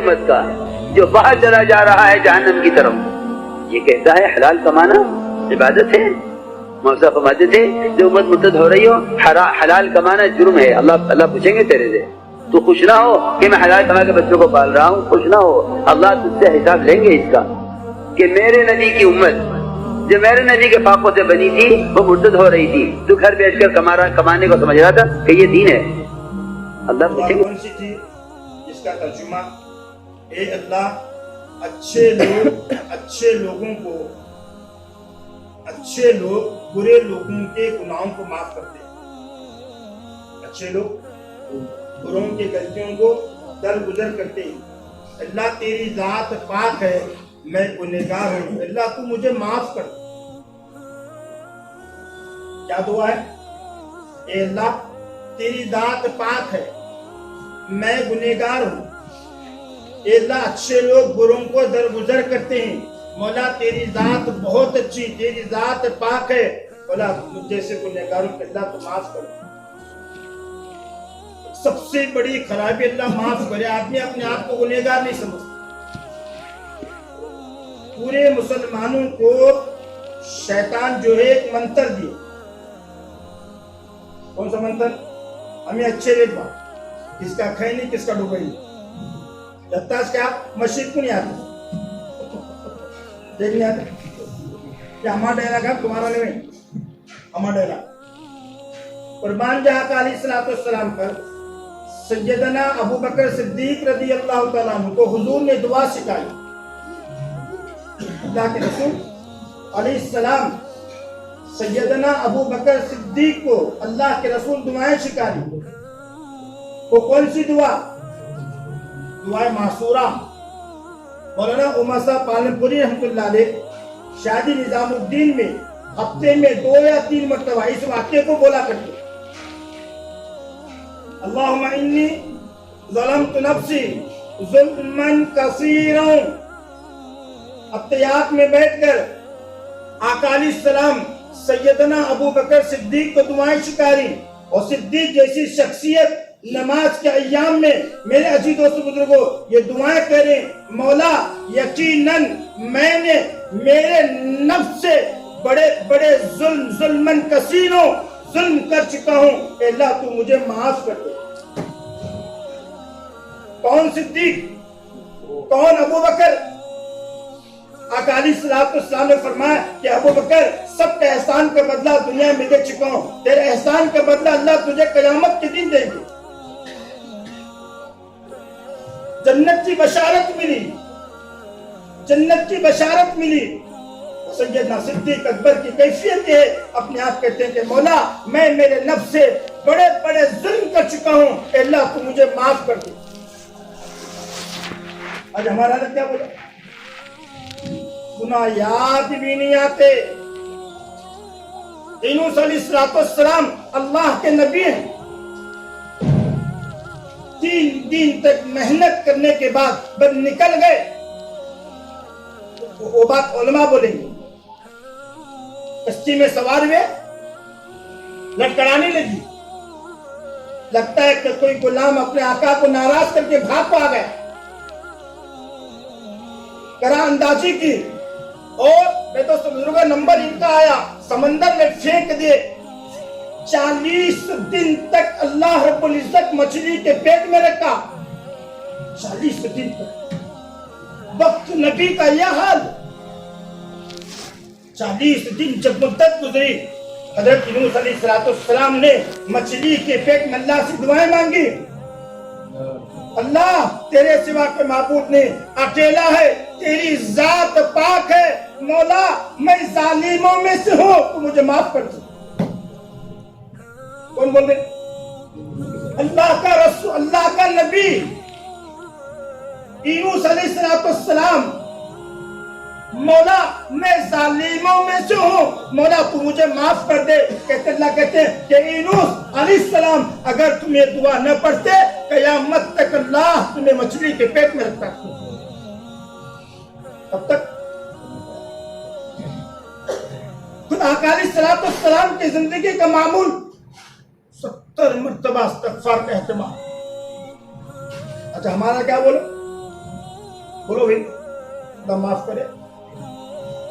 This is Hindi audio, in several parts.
उम्मत का जो बाहर चला जा रहा है जहन्नम की तरफ। ये कहता है हलाल कमाना इबादत है। मौसा फरमाते थे जो उम्मत मुर्तद हो रही हो, हलाल कमाना जुर्म है। अल्लाह पूछेंगे तेरे से, तू खुश ना हो कि मैं हलाल कमा के बच्चों को पाल रहा हूँ, खुश ना हो, अल्लाह तुझसे हिसाब लेंगे इसका कि मेरे नबी की उम्मत जो मेरे नबी के पापों से बनी थी वो मुर्तद हो रही थी, तू घर बैठकर कमाने को समझ रहा था कि ये दीन है। अल्लाह पूछेंगे। कौन सी थी जिसका तर्जुमा, ए अल्लाह अच्छे लोग बुरे लोगों के गुनाहों को माफ करते हैं, अच्छे लोग बुरों की गलतियों को दरगुजर करते हैं। अल्लाह तेरी जात पाक है, मैं गुनहगार हूँ, अल्लाह तू मुझे माफ कर। क्या दुआ है? ए अल्लाह तेरी जात पाक है, मैं गुनहगार हूँ। ए अल्लाह अच्छे लोग बुरों को दरगुजर करते हैं, मौला तेरी जात बहुत अच्छी, तेरी जात पाक है, मौला मुझ जैसे गुनहगारों को अल्लाह तू माफ कर। सबसे बड़ी खराबी अल्लाह माफ करे, आदमी अपने आप को गुनहगार नहीं समझता। पूरे मुसलमानों को शैतान जो है एक मंत्र दिए। कौन सा मंत्र? हमें अच्छे देखा, किसका खैनी किसका डुबई, जब तक क्या मस्जिद को नहीं आती, देख नहीं आते क्या हमारा डायलॉग है तुम्हारा नहीं, हमारा डायलॉग। कुर्बान जहाँ का अलैहिस्सलाम पर सैयदना अबू बकर सिद्दीक रज़ी अल्लाह तआला अन्हु को हुजूर ने दुआ सिखाई। अल्लाह के रसूल अलैहिस्सलाम सैयदना अबू बकर सिद्दीक को अल्लाह के रसूल दुआएं सिखाई। वो कौन सी दुआ? दुआ मासूरा। मौलाना उमर साहब पालनपुरी रहमतुल्लाह अलैह शादी निजामुद्दीन में हफ्ते में 2 या 3 मरतबा इस वाक्य को बोला करते। अल्लाहुम्मा इन्नी ज़लमतु नफ्सी ज़ुल्मन कसीरा। अत्तयात में बैठकर आका अलैहिस्सलाम सैयदना अबू बकर सिद्दीक को दुआएं शिकारी। और सिद्दीक जैसी शख्सियत नमाज के अय्याम में मेरे अजीज दोस्तों बुजुर्गों ये दुआएं करें, मौला यकीनन मैंने मेरे नफ्स से बड़े बड़े जुल्मन कसीरों जुल्म कर चुका हूँ, अल्लाह तू मुझे माफ कर दे। कौन सिद्दीक, कौन अबू बकर? आका अलैहिस्सलाम ने फरमाया कि अबू बकर सबके एहसान का बदला दुनिया में दे चुका हूँ, तेरे एहसान का बदला अल्लाह तुझे क़यामत के दिन देंगे। जन्नत की बशारत मिली, जन्नत की बशारत मिली। सैयदना सिद्दीक अकबर की कैफियत है, अपने आप कहते हैं कि मौला मैं मेरे नफ्स से बड़े बड़े जुल्म कर चुका हूँ, अल्लाह तू मुझे माफ कर दे। आज हमारा क्या बोला? गुनाह याद भी नहीं आते। यूनुस अलैहिस्सलाम अल्लाह के नबी हैं। 3 दिन तक मेहनत करने के बाद बस निकल गए। वो बात उलमा बोलेंगे। कश्ती में सवार हुए, लटकड़ाने लगी, लगता है कि कोई गुलाम अपने आका को नाराज करके भाग को आ गया। करा अंदाजी की और मैं तो बुजुर्ग नंबर इनका आया, समंदर में फेंक दिए। 40 दिन तक अल्लाह रब्बुल इज्जत मछली के पेट में रखा। 40 दिन तक वक्त नबी का यह हाल। 40 दिन जब मुद्दत गुजरी, हजरत यूनुस अलैहिस्सलाम ने मछली के पेट में अल्लाह से दुआएं मांगी। अल्लाह तेरे सिवा के माबूद नहीं, अकेला है, तेरी जात पाक है, मौला मैं जालिमों में से हूँ, तू मुझे माफ कर दे। कौन बोल रहे? अल्लाह का रसूल, अल्लाह का नबी यूनुस अलैहिस्सलाम, मौला मैं जालिमों में से हूँ, मौला तू मुझे माफ कर दे। अल्लाह कहते हैं कि यूनुस अलैहिस्सलाम अगर तुम ये दुआ न पढ़ते क़यामत तक अल्लाह तुम्हें मछली के पेट में रखता। तब तक खुद आका अलैहिस्सलाम की जिंदगी का मामूल 70 मरतबा इस्तिग़फ़ार का एहतमाम। अच्छा हमारा क्या बोलो? बोलो भाई, अल्लाह माफ करे।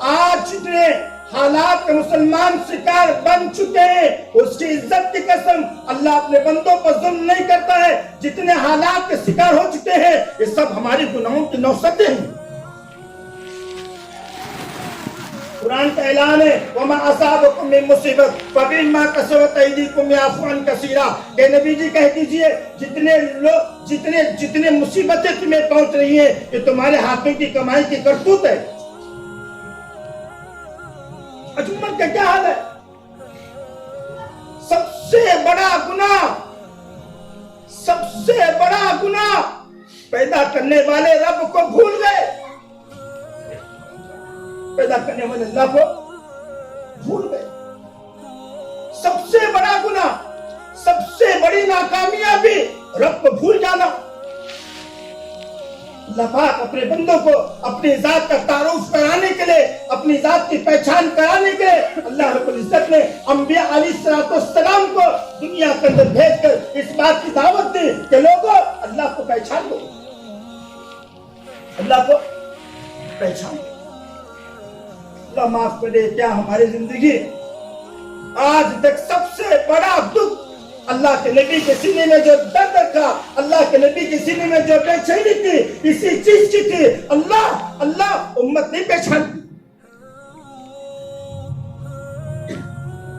आज जितने हालात के मुसलमान शिकार बन चुके हैं, उसकी इज्जत की कसम, अल्लाह अपने बंदों पर जुल्म नहीं करता है। जितने हालात के शिकार हो चुके हैं, ये सब हमारी गुनाहों की नौसतें हैं। कुरान का ऐलान है, वमा असाबकुम मिन मुसीबत फबिमा कसबत अयदीकुम याफू अन कसीरा। के नबी जी कह दीजिए, जितने लोग जितने मुसीबतें तुम्हें पहुंच रही हैं, ये तुम्हारे हाथों की कमाई की करतूत है। आज उम्मत का क्या हाल है? सबसे बड़ा गुनाह पैदा करने वाले रब को भूल गए, पैदा करने वाले अल्लाह को भूल गए। सबसे बड़ा गुनाह, सबसे बड़ी नाकामयाबी रब को भूल जाना। अल्लाह पाक अपने बंदों को अपनी जात का तारुफ कराने के लिए, अपनी जात की पहचान कराने के लिए अल्लाह रब्बुल इज्जत ने अंबिया अलैहिस्सलाम को दुनिया के अंदर भेजकर इस बात की दावत दी कि लोगों, अल्लाह को पहचान लो, अल्लाह को पहचान लो। अल्लाह माफ करे, क्या हमारी जिंदगी आज तक सबसे बड़ा दुख, अल्लाह के नबी के सीने में जो दर्द था, अल्लाह के नबी के सीने में जो बेचैनी थी, इसी चीज की थी। अल्लाह उम्मत नहीं पहचानती।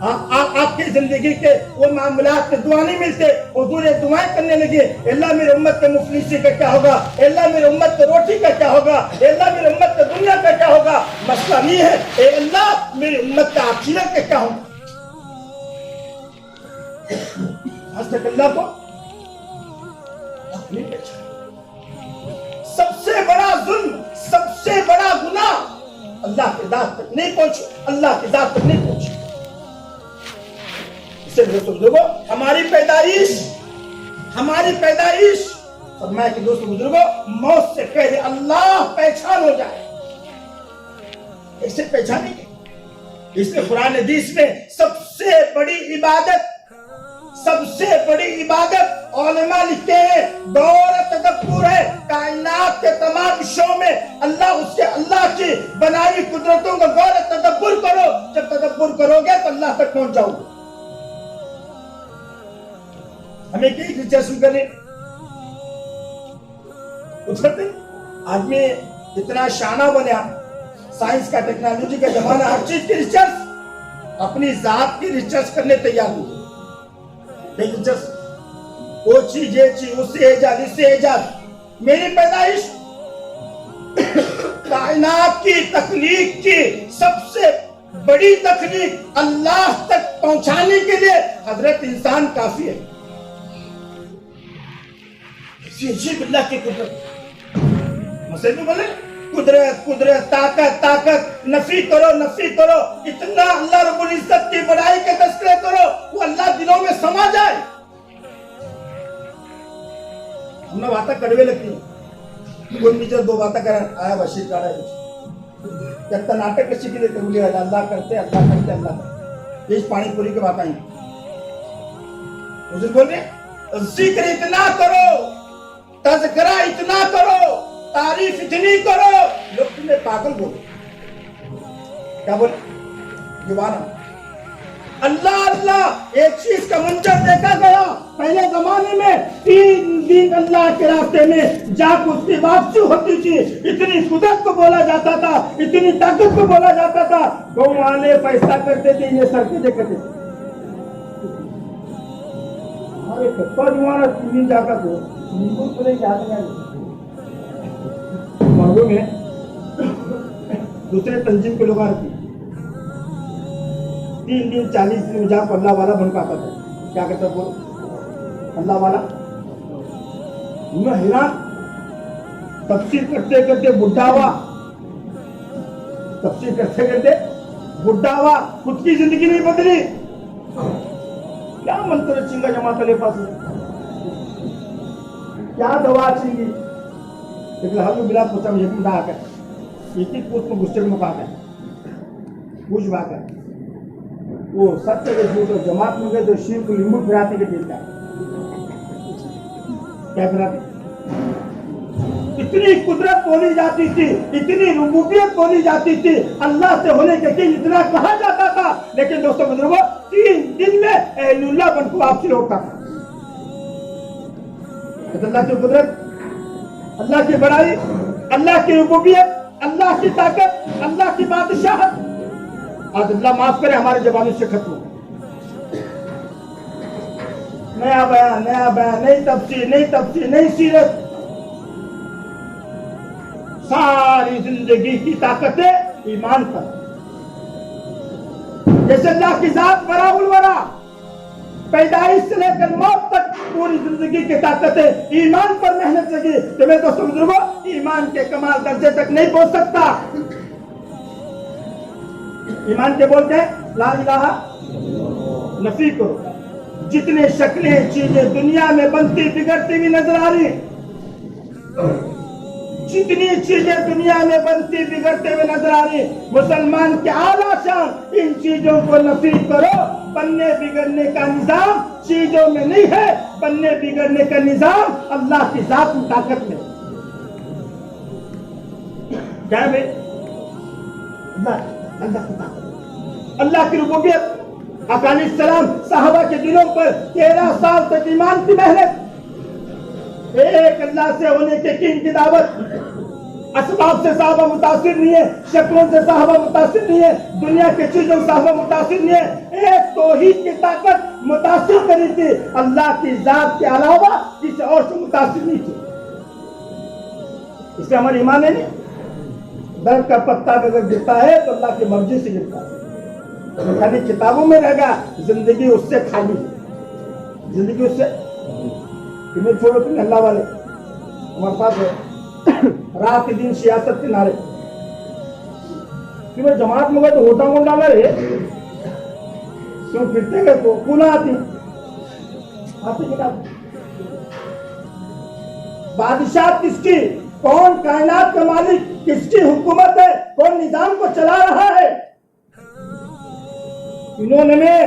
आपकी जिंदगी के वो मामलात में दुआ नहीं मिलते, हुजूर दुआएं करने लगे, अल्लाह मेरे उम्मत के मुफलिसी का क्या होगा, अल्लाह मेरे उम्मत के रोटी का क्या होगा, अल्लाह मेरे उम्मत के दुनिया का क्या होगा। मसला नहीं है, ए अल्लाह मेरी उम्मत का आखिरत का क्या होगा। आज तक अल्लाह को नहीं पहचाना। सबसे बड़ा जुल्म, सबसे बड़ा गुनाह अल्लाह की जात तक नहीं पहुंचे, अल्लाह की जात तक नहीं पहुंचे। दोस्तों, हमारी पैदाइश फरमाया कि दोस्तों बुजुर्गों, मौत से पहले अल्लाह पहचान हो जाए। कैसे पहचानेंगे? इसलिए कुरान हदीस में सबसे बड़ी इबादत उलमा लिखते हैं, गौर तदब्बुर है। कायनात के तमाम विषयों में अल्लाह की बनाई कुदरतों का गौर तदब्बुर करो। जब तदब्बुर करोगे तो अल्लाह तक पहुंच जाओगे। हमें क्या दिलचस्पी करने उठते, आदमी इतना शाना बना, साइंस का, टेक्नोलॉजी का जमाना, हर चीज की रिसर्च, अपनी जात की रिसर्च करने तैयार हो। वो चीज, ये चीज, उससे एजाद, इससे एजाद। मेरी पैदाइश कायनात की तख्लीक की सबसे बड़ी तख्लीक अल्लाह तक पहुंचाने के लिए हजरत इंसान काफी है। अल्लाह की कुदरत, मसले बोले कुदरत, ताकत, नफी करो। इतना अल्लाह रब्बुल इज्जत की बड़ाई के तस्करे करो, वो अल्लाह दिलों में समा जाए। हमने बातें कड़वे लगती है, कोई नीचे दो बातें कर आया बशीर का जब तक नाटक कशी के लिए बोले अल्लाह करते, ये पानी पूरी की बात आई। बोल रहे जिक्र इतना करो, तज़किरा इतना करो, तारीफ इतनी करो, लोग तुम्हें पागल बोले। क्या बोले? जुबान अल्लाह। एक चीज का मंजर देखा गया, पहले जमाने में 3 दिन अल्लाह के रास्ते में जाकर उसकी वापसी होती थी। इतनी कुदरत को बोला जाता था, इतनी ताकत को बोला जाता था। गाँव वाले पैसा करते थे, ये सड़कें देखते थे। अरे जुबान 3 दिन जाकर तो मरगों में दूसरे तंजीम के लोग आते 3 दिन 40 दिन जाकर अल्लाह वाला बन पाता था। क्या कहता बोल अल्लाह वाला? मैं हैरान, तफसीर करते करते बुढ़ा हुआ, खुद की जिंदगी नहीं बदली। क्या मंत्र चिंगा जमा तले पास, क्या दवा चाहिए? लेकिन हम बिला पूछा मुझे मुदा आकर एक पूछ में गुस्से में मुका कर पूछ बाकर वो सत्य के झूठ और जमात में गए तो शीर को लींबू फिराते के देता है। क्या फिराते? इतनी कुदरत बोली जाती थी, इतनी रुबूबियत बोली जाती थी, अल्लाह से होने के किंग इतना कहा जाता था, लेकिन दोस्तों बुजुर्गों 3 दिन में एहलुल्लाह बनकर वापसी लौटता था। अल्लाह की कुदरत, अल्लाह की बड़ाई, अल्लाह की रुबूबियत, अल्लाह की ताकत, अल्लाह की बादशाहत आज अल्लाह माफ करे हमारे जबानों से खत्म हो। नया बयान, नई तफसीर, नई सीरत, सारी जिंदगी की ताकतें ईमान पर। जैसे अल्लाह की जात बराउल वरा, पैदाइश से लेकर मौत तक पूरी जिंदगी की ताकतें ईमान पर मेहनत लगी। तो मेरे दोस्तों बुजुर्गों, ईमान के कमाल दर्जे तक नहीं पहुंच सकता। ईमान के बोलते हैं ला इलाहा नफी करो। जितने शक्लें चीजें दुनिया में बनती बिगड़ती हुई नजर आ रही, जितनी चीजें दुनिया में बनती बिगड़ते हुए नजर आ रही, मुसलमान के आला शान इन चीजों को नफी करो। बनने बिगड़ने का निजाम चीजों में नहीं है, बनने बिगड़ने का निजाम अल्लाह की जात में, ताकत में। क्या है भाई? अल्लाह की ताकत, अल्लाह की रुबूबियत। अकाली सलाम साहबा के दिलों पर 13 साल तक ईमान की मेहनत, एक अल्लाह से होने के किंग की दावत। असबाब से साहबा मुतासिर नहीं है, शक्लों से साहबा मुतासिर नहीं है, दुनिया के चीजों से साहबा मुतासिर नहीं है। एक तौहीद की ताकत मुतासिर करी थी, अल्लाह की जात के अलावा किसी और से मुतासिर नहीं थी। इससे हमारा ईमान है नहीं। दर्द का पत्ता अगर गिरता है तो अल्लाह की मर्जी से गिरता है। खाली किताबों में रहेगा, जिंदगी उससे खाली है। जिंदगी उससे तुम्हें छोड़ो, तुम अल्लाह वाले हमारे पास है रात दिन सियासत के नारे। तुम्हें जमात में गए तो होटा कौन डाला रे? क्यों फिरते गए तो पुनः आती किताब। बादशाह किसकी? कौन कायनात का मालिक? किसकी हुकूमत है? कौन निजाम को चला रहा है? इन्होंने में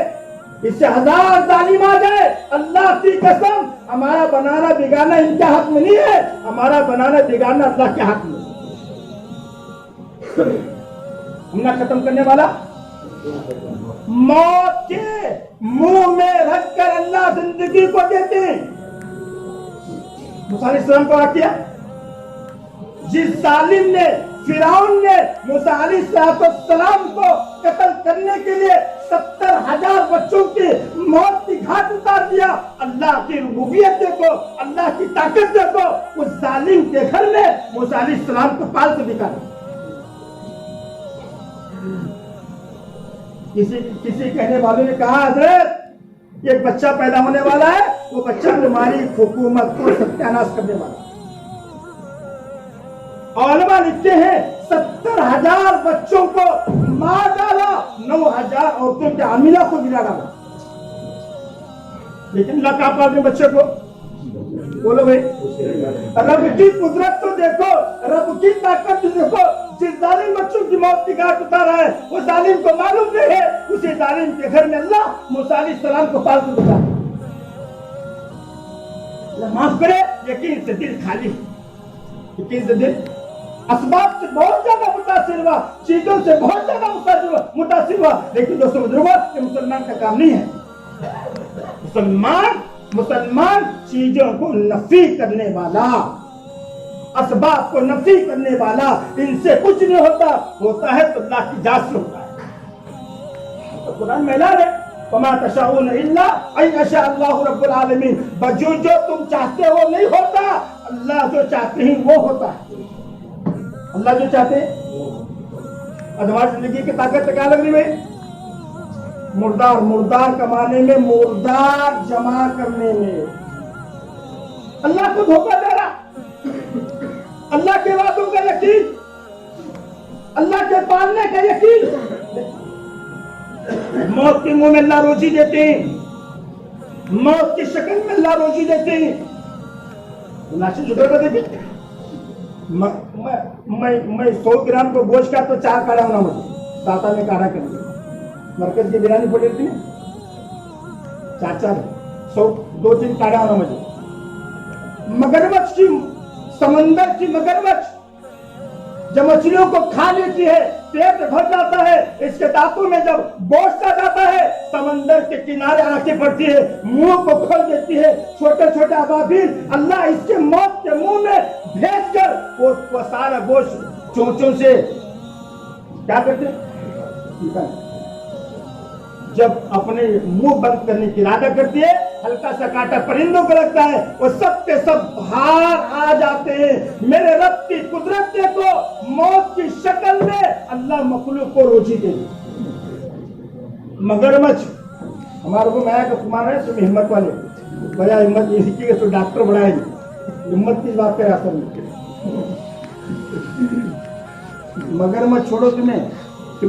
इससे 1000 तालीम आ जाए, अल्लाह की कसम हमारा बनाना बिगाना इनके हाथ में नहीं है, हमारा बनाना बिगाना अल्लाह के हाथ में। हमने खत्म करने वाला मौत के मुंह में रखकर अल्लाह जिंदगी को देते हैं। मूसा अलैहिस्सलाम को किया, जिस जालिम ने, फिरौन ने मूसा अलैहिस्सलाम को कत्ल करने के लिए 70,000 बच्चों की मौत की घाट उतार दिया। अल्लाह की रुबूबियत देखो, अल्लाह की ताकत देखो। उस जालिम के घर में मूसा अलैहिस्सलाम को पाल के दिखा। किसी कहने वालों ने कहा, हजरत एक बच्चा पैदा होने वाला है, वो बच्चा तुम्हारी हुकूमत को सत्यानाश करने वाला। औलमा लिखते हैं 70,000 बच्चों को मार डाला, 9,000 औरतों के आमिना को गिरा डाला। लेकिन अल्लाह का अपने बच्चे को बोलो भाई, रब की कुदरत तो देखो, रब की ताकत तो देखो। जिस जालिम बच्चों की मौत की घाट उतारा है, वो जालिम को मालूम नहीं है, उसी जालिम के घर में अल्लाह मूसा अलैहिस्सलाम को पाल के दिखा। माफ करे, यकीन से दिल खाली, यकीन से दिल असबाब से बहुत ज्यादा मुतासिर हुआ, चीजों से बहुत ज्यादा मुतासिर हुआ। लेकिन दोस्तों बुजुर्गों, ये मुसलमान का काम नहीं है। मुसलमान चीजों को नफी करने वाला, असबाब को नफी करने वाला, इनसे कुछ नहीं होता, होता है तो अल्लाह की जात से होता है। तो कुरान में ऐलान है, वमा तशाऊन इल्ला अन यशा अल्लाहु रब्बुल आलमीन। जो तुम चाहते हो नहीं होता, अल्लाह जो चाहते हैं वो होता है। अल्लाह जो चाहते हैं। हमारी जिंदगी की ताकत क्या लग रही है? मुर्दार कमाने में, मुर्दार जमा करने में। अल्लाह को धोखा दे रहा, अल्लाह के वादों का यकीन, अल्लाह के पालने का यकीन। मौत के मुंह में अल्लाह रोजी देते हैं, मौत की शक्ल में अल्लाह रोजी देते हैं। नाशी जुगर को देखिए, मैं 100 ग्राम को गोश्त का तो 4 काढ़ा होना मुझे, दाता में काढ़ा कर दिया। मरकज की बिरयानी पड़ी थी, 4-4 100 2-3 काढ़ा होना मुझे। मगरमच्छ की समंदर की मगरमच्छ जब मछलियों को खा लेती है, पेट भर जाता है, इसके दांतों में जब गोश्त आ जाता है, समंदर के किनारे आके पड़ती है, मुंह को खोल देती है, छोटे छोटे अबाबील अल्लाह इसके मौत के मुंह में भेजकर वो सारा गोश्त चोंचों से क्या करते हैं, जब अपने मुंह बंद करने की इरादा करती है, हल्का सा कांटा परिंदों को लगता है, वो सब के सब बाहर आ जाते हैं। मेरे रब की कुदरत के तो मौत की शक्ल में अल्लाह मखलूक को रोजी दे। मगरमच्छ हमारे को माया का कुमार है, तुम हिम्मत वाले, बड़ा हिम्मत ये सीखिएगा तो डॉक्टर बढ़ाए, हिम्मत की बात कर रहा मगरमच्छ छोड़ो, तुम्हें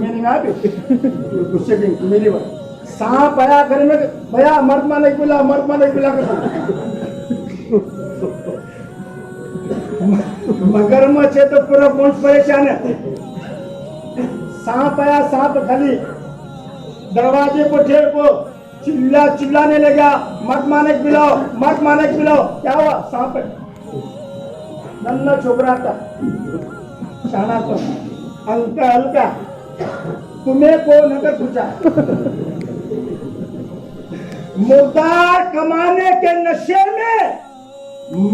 नहीं आते गुस्से की तुम्हें नहीं बात। सांप आया घर में, भैया मर्द माने बुला, मर्द माने बुला कर मगरमच्छ है तो पूरा वंश परेशान है। सांप आया, सांप खाली दरवाजे पर ठेर को चिल्लाने लगा, मर्द माने बुलाओ, मर्द माने बुलाओ। क्या हुआ? सांप है, नन्ना छोकरा था, शाना तो हल्का हल्का, तुम्हें को नगर पूछा। मुर्दार कमाने के नशे में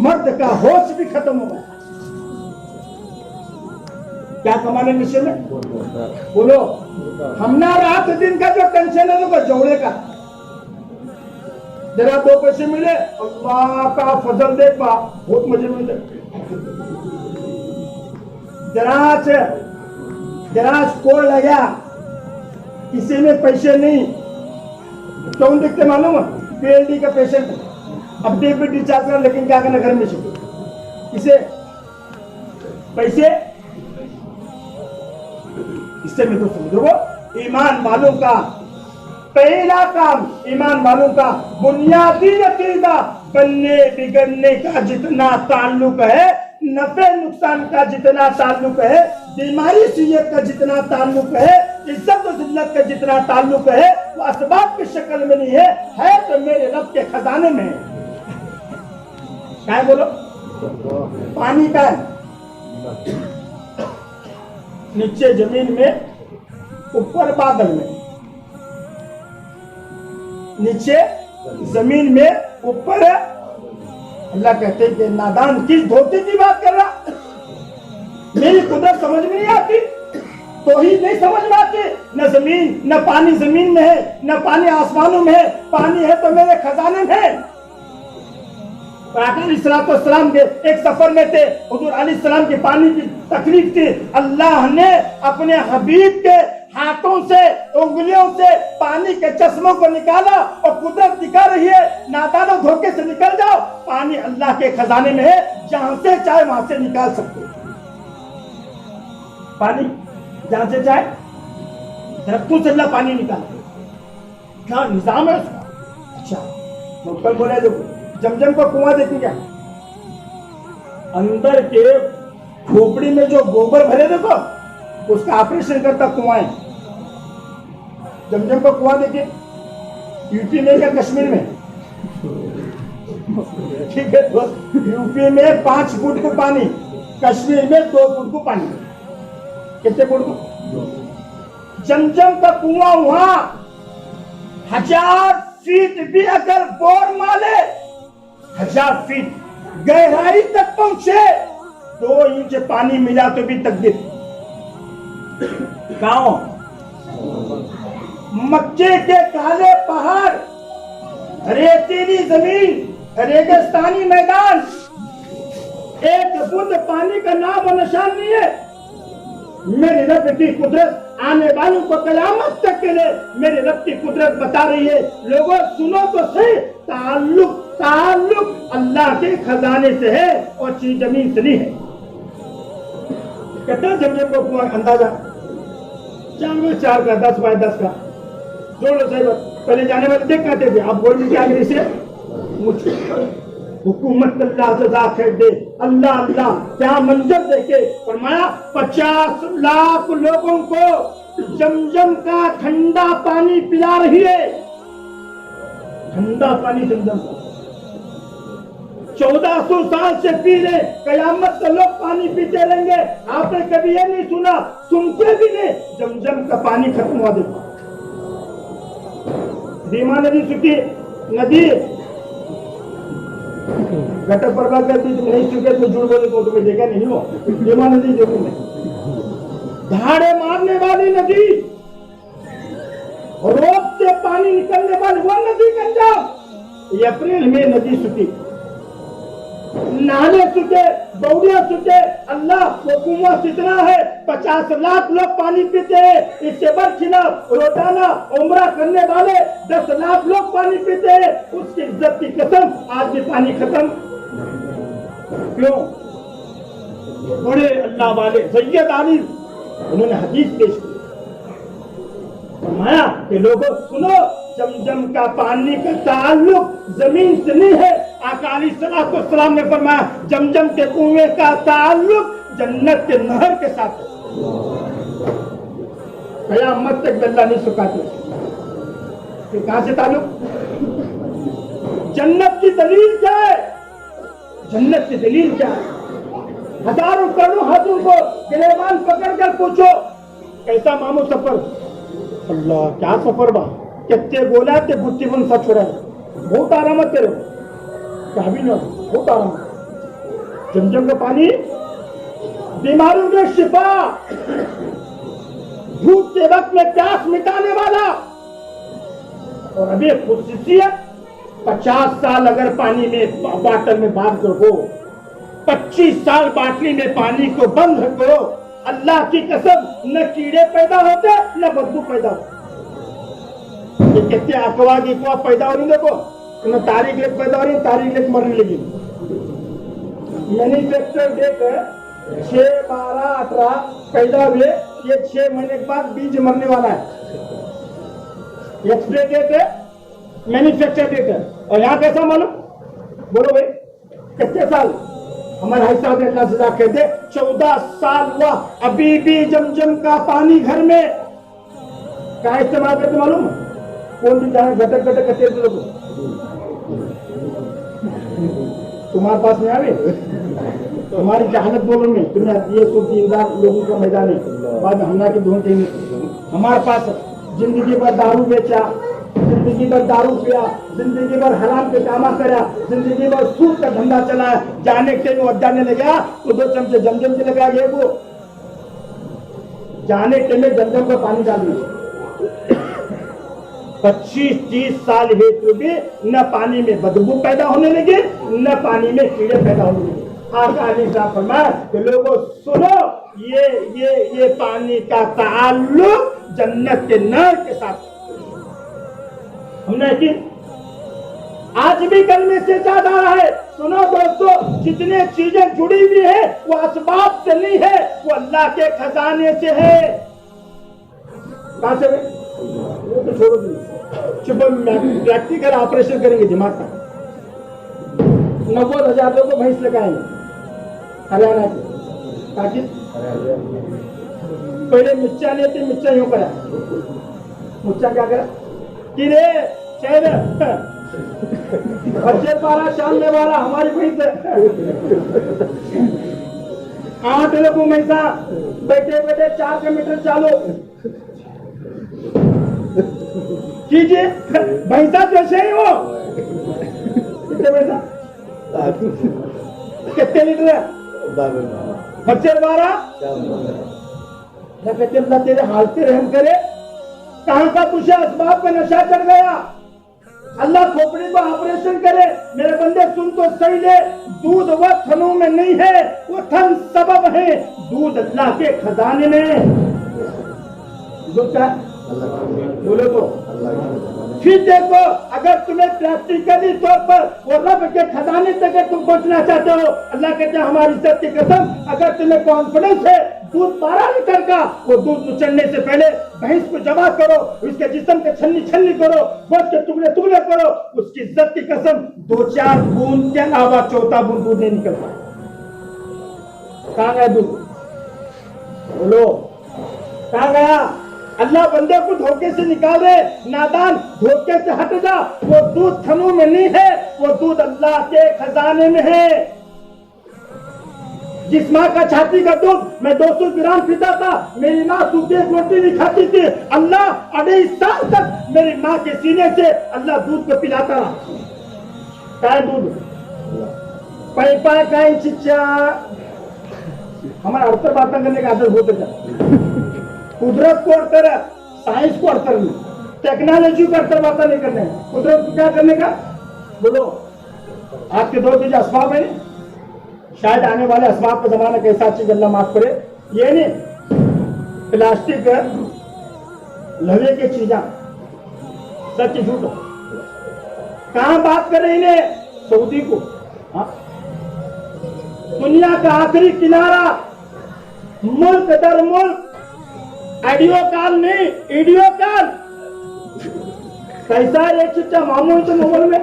मर्द का होश भी खत्म हो गया। क्या कमाने के नशे में? बोलो, हमना रात दिन का जो टेंशन है तो जोड़े का, जरा 2 पैसे मिले, अल्लाह का फजल देख पा, बहुत मजे मिले। जरा कोड लगा, किसी में पैसे नहीं, क्यों दिखते मालूम? पीएलडी का पेशेंट, अब डेबिट रिचार्ज कर, लेकिन क्या करना घर में से इसे पैसे, इससे मैं तो समझो ईमान वालों का पहला काम, ईमान वालों का बुनियादी अकीदा बनने बिगड़ने का जितना ताल्लुक है, नफे नुकसान का जितना ताल्लुक है, बीमारी सीयत का जितना ताल्लुक है, इज्जत और जिल्लत का जितना ताल्लुक है, वो असबाब की शक्ल में नहीं है तो मेरे रब के खजाने में है। क्या है बोलो? पानी का है, नीचे जमीन में, ऊपर बादल में, नीचे जमीन में, ऊपर अल्लाह कहते हैं कि नादान किस धोती की बात कर रहा, मेरी कुदरत समझ में नहीं आती तो ही नहीं समझ में आती। न जमीन, न पानी जमीन में है, न पानी आसमानों में है, पानी है तो मेरे खजाने में है। अलैहिस्सलाम के एक सफर में थे, हुजूर अलैहिस्सलाम की पानी की तकलीफ थी, अल्लाह ने अपने हबीब के हाथों से, उंगलियों से पानी के चश्मों को निकाला और कुदरत दिखा रही है, नादानो धोखे से निकल जाओ, पानी अल्लाह के खजाने में है, जहां से चाहे वहां से निकाल सकते हो पानी, जहां से चाहे दरख्तों से अल्लाह पानी निकालते, क्या निजाम है उसका। अच्छा, मैं कल बोला देखो, जमजम का कुआं देखो, क्या अंदर के खोपड़ी में जो गोबर भरे देखो, उसका ऑपरेशन करता कुआं है। जमजम का कुआं देखिए, यूपी में या कश्मीर में, ठीक है, तो यूपी में 5 फुट को पानी, कश्मीर में 2 फुट को पानी, कितने फुट को? जमजम का कुआं वहां 1000 फीट भी अगर बोर माले, 1000 फीट गहराई तक पहुंचे, 2 इंच पानी मिला तो भी तकदीर। गांव, मक्के के काले पहाड़, रेतीली जमीन, रेगिस्तानी मैदान, एक बूंद पानी का नाम और निशान नहीं है। मेरे रब की कुदरत आने वालों को कयामत तक के लिए मेरे रब की कुदरत बता रही है। लोगों सुनो तो सही, ताल्लुक अल्लाह के खजाने से है और चीज जमीन से नहीं है। कितना जमजम को कुआं अंदाजा? 4 का, 10 बाय 10 का, जोड़ो सही बात। पहले जाने वाले देख आते थे, अब बोल क्या आगे से हुकूमत अल्लाह से दे, अल्लाह अल्लाह क्या मंजर देखे। फरमाया 50 लाख लोगों को जमजम का ठंडा पानी पिला रही है, ठंडा पानी जमजम का। 1400 साल से पी रहे, कयामत तक लोग पानी पीते रहेंगे। आपने कभी ये नहीं सुना, सुनते भी नहीं, जमजम का पानी खत्म हुआ। देखो भीमा नदी सूखी, नदी गटर पर नहीं सूखे तो झूठ बोले तो तुम्हें देखा नहीं हो। भीमा नदी देखो नहीं, धाड़े मारने वाली नदी, रोड से पानी निकलने वाली वो नदी गंजाम, ये अप्रैल में नदी सूखी, नहाने सूखे, दौड़िया सूखे। अल्लाह वो कुआं कितना है, 50 लाख लोग पानी पीते हैं। इससे बरखिलाफ रोजाना उम्रा करने वाले 10 लाख लोग पानी पीते हैं। उसकी इज्जत की कसम, आज भी पानी खत्म क्यों? बड़े अल्लाह वाले सैयद आली उन्होंने हदीस पेश की, फरमाया कि लोगों सुनो, जमजम का पानी का ताल्लुक जमीन से नहीं है। आका अलैहिस्सलाम ने फरमाया जमजम के कुएं का ताल्लुक जन्नत के नहर के साथ है। कयामत तक अल्लाह नहीं सुखाते। तो कहां से ताल्लुक? जन्नत की दलील क्या है? जन्नत की दलील क्या है? हजारों करोड़ों हाथों को गिरेबान पकड़ कर पूछो कैसा मामू सफर? अल्लाह क्या सफर बा, कितने बोला ते बुद्धि बन सा छोड़ा, बहुत आराम है तेरे, क्या भी ना, बहुत आराम। जमजम का पानी बीमारों में शिफा, भूख के वक्त में प्यास मिटाने वाला। और अभी खुसूसियत 50 साल अगर पानी में बाटल में बांध रखो, 25 साल बाटली में पानी को बंद रखो, अल्लाह की कसम न कीड़े पैदा होते न बदबू पैदा होते। ये कितने अफवाह की अफवाह पैदा हो रही, देखो न तारीख लेख पैदा हो रही, तारीख लेख मरने लगी। मैन्युफैक्चर डेट है 6, 12, 18 पैदा हुए, ये 6 महीने के बाद बीज मरने वाला है। एक्सपायरी डेट है, मैन्युफैक्चर डेट है। और यहाँ कैसा मालूम? बोलो भाई कितने साल? हमारे भाई साहब ने अल्लाह से कहते 14 साल हुआ, अभी भी जमजम का पानी घर में क्या इस्तेमाल करते मालूम? कौन भी जाए घटक घटक करते लोग, तुम्हारे पास में आवे तुम्हारी जहालत बोलोगे, तुम्हें ये तो दीनदार लोगों का मैदान है, बाद में हमला के ढूंढते हैं। हमारे पास जिंदगी भर दारू बेचा, जिंदगी भर दारू पिया, जिंदगी भर हराम पे कामा करा, जिंदगी भर सूद का धंधा चलाया, जाने के वो जाने लगा तो 2 चमचे जमजम के लगा गए, वो जाने के में जमजम का पानी डाल दिया। 25-30 साल हेतु भी न पानी में बदबू पैदा होने लगे, न पानी में कीड़े पैदा होने लगे। आका अलैहिस्सलाम फरमाया कि लोगों सुनो, ये पानी का ताल्लुक जन्नत के नहर के साथ। हमने कि आज भी कलमे से याद आ रहा है। सुनो दोस्तों, जितने चीजें जुड़ी हुई है वो असबाब से नहीं है, वो अल्लाह के खजाने से है। कहां से? वो तो छोड़ो, प्रैक्टिकल ऑपरेशन करेंगे दिमाग का। 90,000 लोगों को भैंस लगाएंगे हरियाणा के, ताकि पहले मिर्चा लेते, मिर्चा यूं करा, मिर्चा क्या करा कि रे शहर बच्चे 12 शाम वाला हमारी भैंस 8 लोगों में सा बैठे बैठे 4 किलोमीटर चालो कीजिए, भैंसा जैसे ही हो। कितने भैंसा, कितने लीटर है? बच्चे 12। तेरे हालत रहम करे, कहां का तुझे असबाब का नशा चढ़ गया? अल्लाह खोपड़ी को ऑपरेशन करे। मेरे बंदे सुन तो सही ले, दूध वो थनों में नहीं है, वो थन सबब है, दूध अल्लाह के खजाने में। दूध क्या? बोलो तो। फिर देखो, अगर तुम्हें प्रैक्टिकली तौर पर वो रब के खजाने तक तुम पहुंचना चाहते हो, अल्लाह कहते हैं हमारी इज्जत की कसम, अगर तुम्हें कॉन्फिडेंस है दूध 12 लीटर का, वो दूध उछलने से पहले भैंस को जमा करो, उसके जिस्म के छन्नी छन्नी करो, गोश्त के टुकड़े टुकड़े करो, उसकी इज्जत की कसम 2-4 बूंद के अलावा चौथा बूंद दूध नहीं निकलता। कहां गया दूध? बोलो कहां गया? अल्लाह बंदे को धोखे से निकाल रहे, नादान धोखे से हट जा, वो दूध थनों में नहीं है, वो दूध अल्लाह के खजाने में है। जिस माँ का छाती का दूध मैं 200 ग्राम पीता था, मेरी माँ सूखी एक रोटी नहीं खाती थी। अल्लाह 2.5 साल तक मेरी माँ के सीने से अल्लाह दूध को पिलाता रहा। क्या दूध पैपा का चिच्चा हमारा अर्थर बात करने का आदत होता है। कुदरत को अर्थर है, साइंस को अर्थर नहीं, टेक्नोलॉजी को अर्थर बात नहीं करने। कुदरत को क्या करने का बोलो। आज के दौर के जो असबाब है, शायद आने वाले असबाब का जमाना कैसा चीज अल्लाह माफ करे। ये नहीं प्लास्टिक लोहे की चीजा सच झूठ कहां बात कर रहे हैं? सऊदी को। हाँ? दुनिया का आखिरी किनारा, मुल्क दर मुल्क, ऑडियो कॉल नहीं वीडियो कॉल। कैसा है एक चिट्टा मामूल के मोबाइल में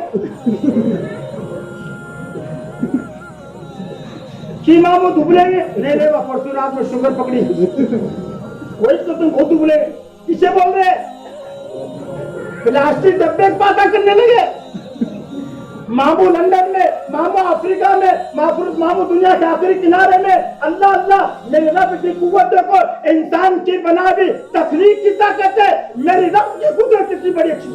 कि मामू दुबलेंगे नहीं रे परसों रात में शुगर पकड़ी वही तो तुम बहुत दुबले। किसे बोल रहे? प्लास्टिक डब्बे पाता करने लगे। मामू लंदन में, मामू अफ्रीका में, मामू दुनिया के आखिरी किनारे में। अल्लाह अल्लाह मेरे रब की कुव्वत देखो। इंसान की बना भी तखलीक की ताकत है। मेरी रब की कुदरत कितनी बड़ी अच्छी।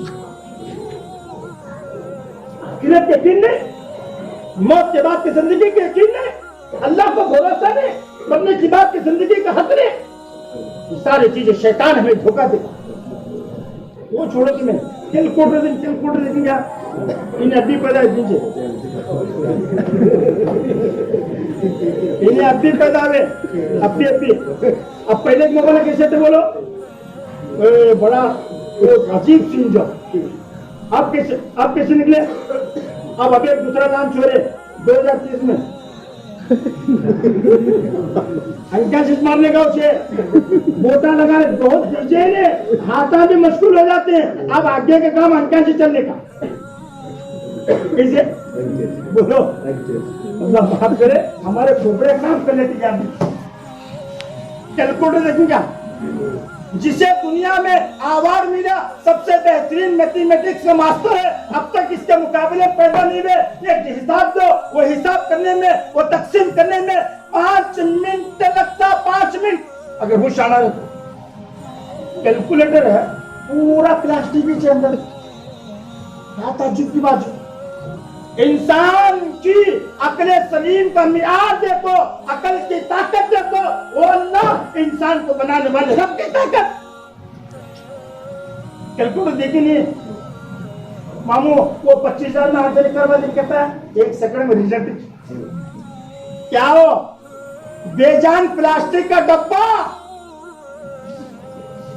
आखिरत के यकीन नहीं, मौत के बाद की जिंदगी के यकीन नहीं, अल्लाह को भरोसा नहीं, मरने की बात की जिंदगी का हक नहीं। ये सारी चीजें शैतान हमें धोखा देगा। वो छोड़ो तुम्हें कैलकुलेटर देखेंगे इन्हें अभी पैदा दीजिए, इन्हें अभी पैदा हुए अभी। अब पहले के मोबाइल कैसे थे बोलो? बड़ा अजीब सीन जो अब कैसे निकले? अब अभी एक दूसरा नाम छोड़े 2030 में अंकाशित मारने का उसे बोटा लगा बहुत ने हाथा भी मशगूल हो जाते हैं। अब आगे का काम अंकाशित चलने का। कैसे बोलो? अल्लाह माफ करे, हमारे खोपड़े काम करने की याद नहीं। कैलकुलेटर देखूंगा जिसे दुनिया में अवार्ड मिला सबसे बेहतरीन मैथमेटिक्स का मास्टर है, अब तक इसके मुकाबले पैदा नहीं हुए। एक हिसाब दो, वो हिसाब करने में, वो तकसीम करने में 5 मिनट लगता। 5 मिनट अगर वो शाना कैलकुलेटर है पूरा प्लास्टिक के अंदर। क्या ताज्जुब की बात। इंसान की अकल सलीम का मियार देखो, अकल की ताकत देखो। वो अल्लाह इंसान को बनाने वाले रब की ताकत। कैलकुलेटर देखी नहीं मामू? वो 25,000 में हाथ करवा कहता है 1 सेकंड में रिजल्ट। क्या हो? बेजान प्लास्टिक का डब्बा।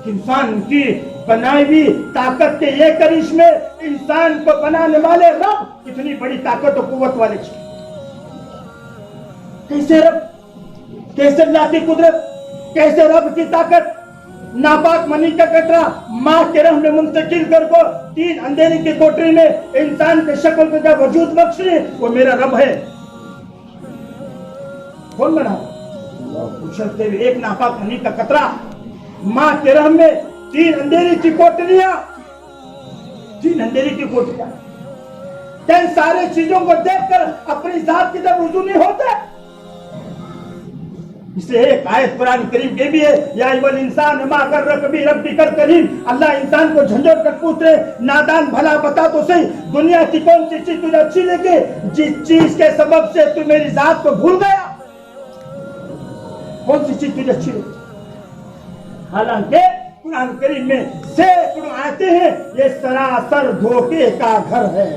इंसान की बनाई हुई ताकत के ये करिश्मे, इंसान को बनाने वाले रब इतनी बड़ी ताकत और कुव्वत वाले चीज। कैसे रब, कैसे अल्लाह की कुदरत, कैसे रब की ताकत। नापाक मनी का कतरा माँ के रहम में मुंतकिल कर को 3 अंधेरी की कोठरी में इंसान के शक्ल को जब वजूद बख्शे, वो मेरा रब है। कौन बना? एक नापाक मनी का कतरा माँ के रहम में 3 अंधेरी की कोठरियां, 3 अंधेरी की कोठरियां। क्या इन सारे चीजों को देखकर अपनी जात की तरफ रुजू नहीं होता? इसलिए एक आयत कुरान करीम के भी है, या अय्युहल इंसान मा गर्रक बि रब्बिकल करीम। अल्लाह इंसान को झंझोड़ कर पूछ रहे, नादान भला बता तो सही, दुनिया की कौन सी चीज तुझे अच्छी लगी जिस चीज के सबब से तू मेरी जात को भूल गया? कौन सी चीज तुझे अच्छी लगी? हालांकि कुरान करीम में सैकड़ों आते हैं, ये सरासर धोखे का घर है,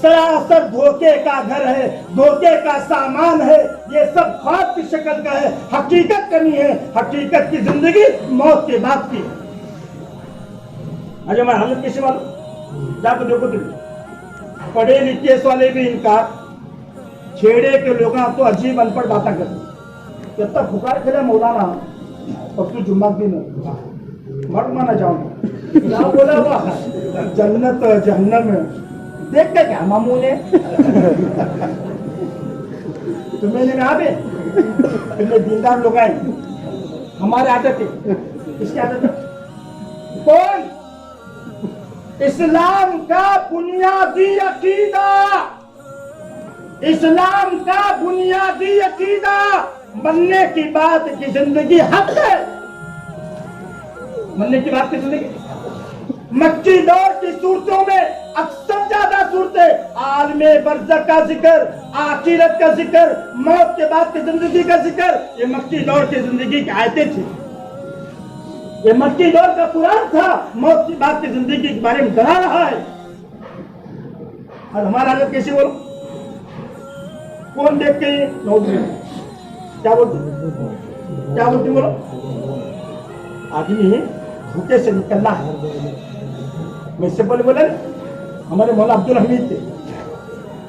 सरासर धोखे का घर है, धोखे का सामान है। ये सब ख्वाब की शक्ल का है, हकीकत का नहीं है। हकीकत की जिंदगी मौत के बाद की है। अजय मैं हालत कैसे मालूम? जाकर देखो तुम, पढ़े लिखे वाले भी इनका, छेड़े के लोग तो अजीब अनपढ़ बातें करते। जब तक पुकार खेले मौलाना और तू जुम्मा की मर माना जाओ क्या बोला हुआ जन्नत जहन्नम देख के क्या मामू ने तुम्हें लेने आवे इतने दीनदार लोग आए। हमारे आदत है, किसकी आदत है? कौन इस्लाम का बुनियादी अकीदा, इस्लाम का बुनियादी अकीदा मरने की बात की जिंदगी हक है। मरने की बात की जिंदगी मक्की दौर की सूरतों में अक्सर ज्यादा सूरतें आलमे बरज़ख का जिक्र, आखिरत का जिक्र, मौत के बाद की जिंदगी का जिक्र, ये मक्की दौर की जिंदगी की आयतें थी। ये मक्की दौर का कुरान था, मौत की बात की जिंदगी के बारे में डरा रहा है। और हमारा हालत कैसी बोलो? कौन देख के क्या बोलती बोलो? आदमी भूखे से निकलना है। मैं इससे पहले बोला हमारे मौला अब्दुल हमीद थे,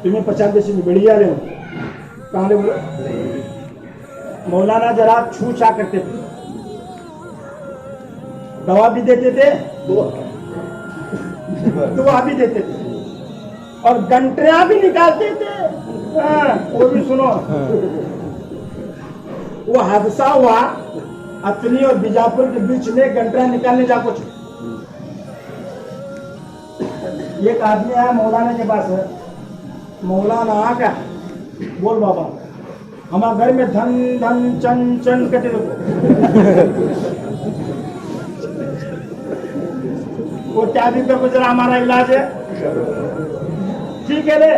तुम्हें 50 पैसे में बढ़िया रहे हो कहाँ ले बोलो? मौलाना जरा छू छा करते थे, दवा भी देते थे, दुआ भी देते थे, और गंटरियां भी निकालते थे। वो भी सुनो, वो हादसा हुआ अतनी और बीजापुर के बीच में, गंटरियां निकालने जा कुछ एक आदमी आया मौलाना के पास है, मौलाना आ क्या बोल बाबा हमारे घर में धन धन चन चन कटे वो क्या भी कर जरा हमारा इलाज है, ठीक है रे।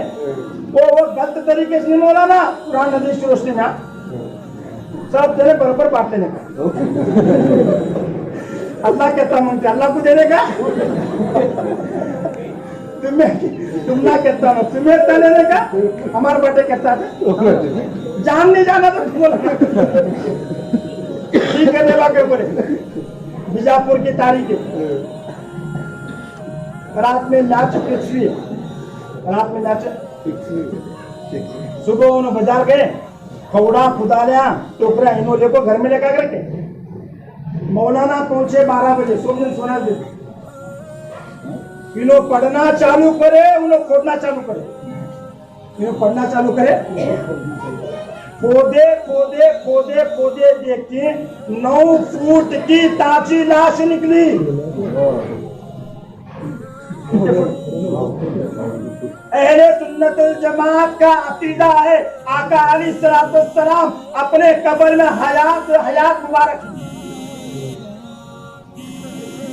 वो गलत तरीके से नहीं मौलाना, कुरान हदीस की रोशनी में सब तेरे बराबर बांट देने का। अल्लाह कहता मांगते अल्लाह को देने का, तुम ना कहता ना तुम्हें इतना लेने का, हमारे बेटे कहता था जान नहीं जाना तो बोला ठीक है देवा के ऊपर। बीजापुर की तारीख रात में नाच फिक्स हुई, रात में नाच सुबह उन्होंने बाजार गए, खौड़ा खुदालिया टोकरा इन्हों लेको घर में लेकर करके मौलाना पहुंचे 12 बजे, सोना देते इन्हों पढ़ना चालू करे, उन्हों खोदना चालू करे, इन्हों पढ़ना चालू करे, खोदे खोदे खोदे खोदे देखते 9 फुट की ताजी लाश निकली। अहले सुन्नतुल जमात का अकीदा है आका अलैहिस्सलाम अपने कब्र में हयात मुबारक,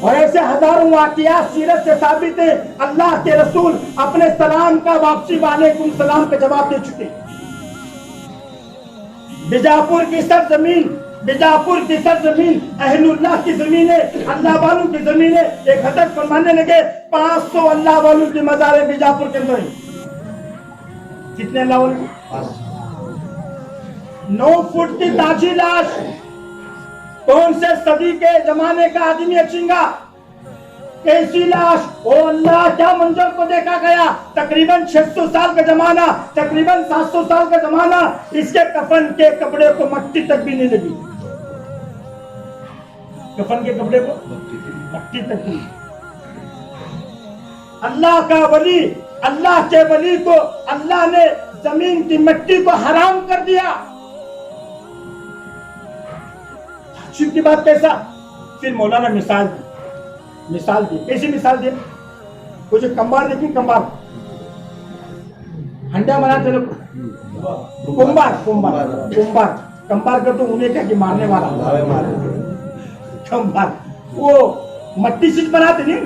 और ऐसे हजारों वाक़ियात सीरत से साबित है। अल्लाह के रसूल अपने सलाम का वापसी वालेकुम सलाम का जवाब दे चुके। बीजापुर की सरजमीन, बीजापुर की सरजमीन अहलुल्लाह की जमीन है, अल्लाह वालों की जमीन है। एक हदत फरमाने लगे 500 अल्लाह वालों की मज़ार बीजापुर के अंदर। कितने अल्लाह वालों? 9 फुट की ताजी लाश, कौन से सदी के जमाने का आदमी अचेगा? कैसी लाश? ओ अल्लाह क्या मंजर को देखा गया। तकरीबन 600 साल का जमाना, तकरीबन 700 साल का जमाना, इसके कफन के कपड़े को मट्टी तक भी नहीं लगी, कफन के कपड़े को मट्टी तक नहीं। अल्लाह का वली, अल्लाह के वली को अल्लाह ने जमीन की मिट्टी को हराम कर दिया। की बात कैसा? फिर मौलाना मिसाल दी, कैसी मिसाल दी? कुछ कंबार देखी, कंबार हंडा बना चलो, कंबार कर तो उन्हें क्या कि मारने वाला कंबार, वो मट्टी से बनाते नहीं,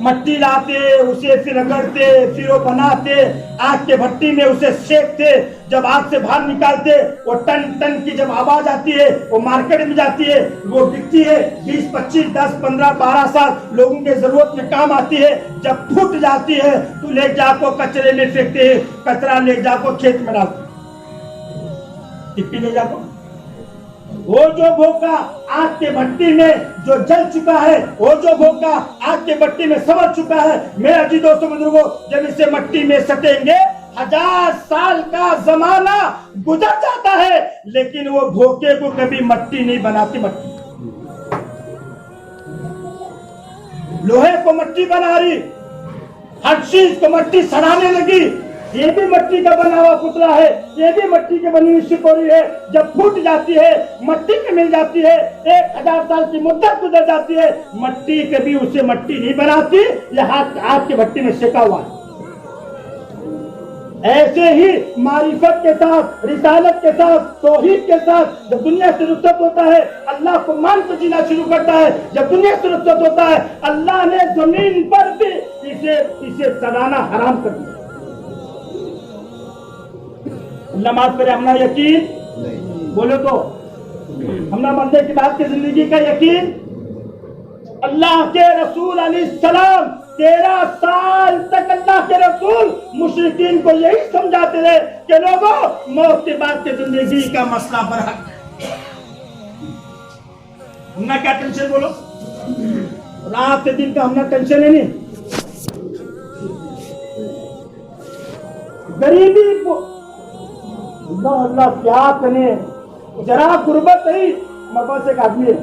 मट्टी लाते उसे फिर रगड़ते, फिर वो बनाते, आग के भट्टी में उसे सेकते, जब आग से बाहर निकालते वो टन टन की जब आवाज आती है वो मार्केट में जाती है, वो बिकती है 20, 25, 10, 15, 12 साल लोगों के जरूरत में काम आती है। जब फूट जाती है तो ले जाको कचरे में फेंकते हैं, कचरा ले जाको खेत में डालते, टिप्पी ले जाको। वो जो भोका आग के भट्टी में जो जल चुका है, वो जो भोका आग के भट्टी में समझ चुका है, मेरे अजीज दोस्तों बुजुर्गों, जब इसे मट्टी में सटेंगे 1000 साल का जमाना गुजर जाता है, लेकिन वो भोके को कभी मट्टी नहीं बनाती। मट्टी लोहे को मट्टी बना रही, हर चीज को मट्टी सड़ाने लगी, ये भी मिट्टी का बना हुआ पुतला है, ये भी मिट्टी की बनी हुई सिकोरी है। जब फूट जाती है, मट्टी में मिल जाती है, 1000 साल की मुद्दत गुजर जाती है, मट्टी कभी उसे मट्टी नहीं बनाती। ये हाथ आग की भट्टी में सेका हुआ है। ऐसे ही मारिफत के साथ, रिसालत के साथ, तौहीद के साथ जब दुनिया से रुखसत होता है, अल्लाह को मान कर जीना शुरू करता है। जब दुनिया से रुखसत होता है, अल्लाह ने जमीन पर भी इसे सलाना हराम कर दिया। नमाज पर हमने यकीन बोलो तो, हमने मरने के बाद की जिंदगी का यकीन। अल्लाह के रसूल अलैहिस्सलाम 13 साल तक अल्लाह के रसूल मुशरिकीन को यही समझाते रहे कि लोगों, मौत के बाद की जिंदगी का मसला बरहक है। हमने क्या टेंशन बोलो, रात से दिन का हमने टेंशन है नहीं। गरीबी अल्लाह क्या करे, जरा गुर्बत है। मेरे पास एक आदमी है,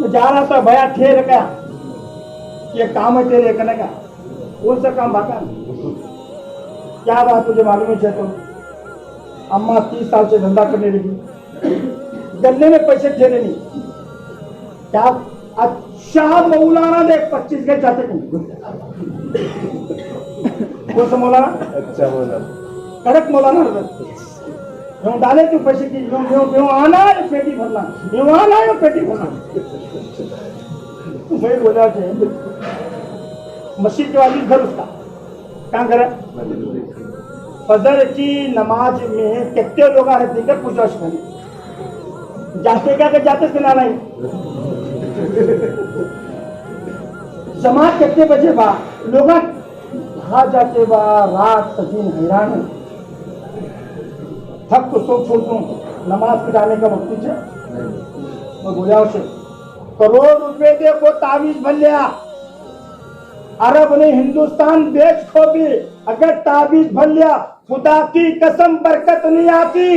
मैं जा रहा था, भैया ठेर गया, ये काम है तेरे करने का। कौन सा काम भागा? क्या बात तुझे मालूम है? तो अम्मा 30 साल से धंधा करने लगी, गन्ने में पैसे ठेरे नहीं। क्या? अच्छा मौलाना ने 25 गए जाते कौन सा मौलाना? अच्छा मौलाना, कड़क मौलाना यूं डाले क्यों पैसे की, यूं आना है पेटी भरना, यूं आना है पेटी भरना। वही बोला थे मस्जिद के वाली घर उसका कहाँ करे? फजर की नमाज में कितने लोग आ रहे थे, पूछो जाते क्या कर जाते सुना नहीं। जमात कितने बजे बा लोग आ जाते बा, रात दिन हैरान है। थक तो सो छोड़ दूं, नमाज के जाने का वक्त है। मैं बोला उसे करोड़ रुपए दे को तावीज बन लिया, अरब ने हिंदुस्तान बेच खो भी, अगर तावीज भर लिया खुदा की कसम बरकत नहीं आती।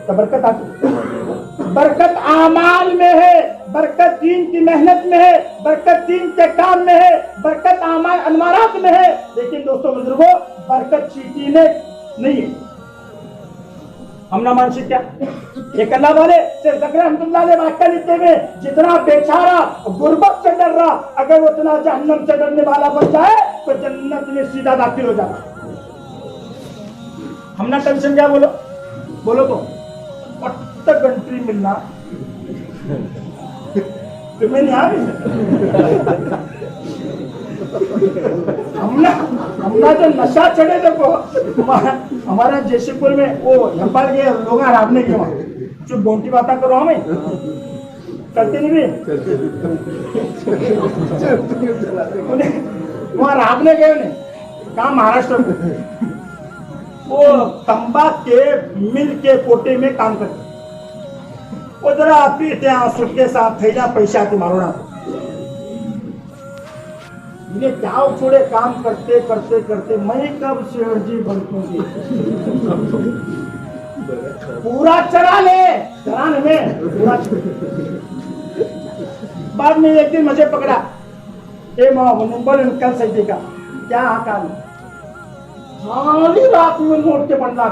तो बरकत आती, बरकत आमाल में है, बरकत दीन की मेहनत में है, बरकत दीन के काम में है, बरकत आमाल अनमारात में है। लेकिन दोस्तों बुजुर्गों, बरकत चीटी में नहीं है। हम ना मानसिक क्या एक अल्लाह वाले से रहमतुल्लाह अलैह वाक़या लिखते हुए, जितना बेचारा गुर्बत से डर रहा, अगर वो उतना जहन्नम से डरने वाला बन जाए तो जन्नत में सीधा दाखिल हो जाता। हम ना टेंशन क्या बोलो बोलो तो पट्ट कंट्री मिलना तुम्हें नहीं आ रही। हमने जो नशा चढ़े देखो, हमारे जयसिंहपुर में वो नेपाल के लोग राबने के वहाँ जो बोंटी बातें करो हमें करते नहीं भी वहाँ राबने गए उन्हें कहा महाराष्ट्र में, वो तंबाक के मिल के कोटे में काम करते, वो जरा पीते आंसू के साथ थैला पैसा के मारो ना। क्या छोड़े काम करते करते करते मैं कब शेर जी बनूंगी, पूरा चढ़ा ले चढ़ाने में पूरा। बाद में एक दिन मुझे पकड़ा, ए नंबर कल सही का क्या हाल, खाली रात में नोट के बनना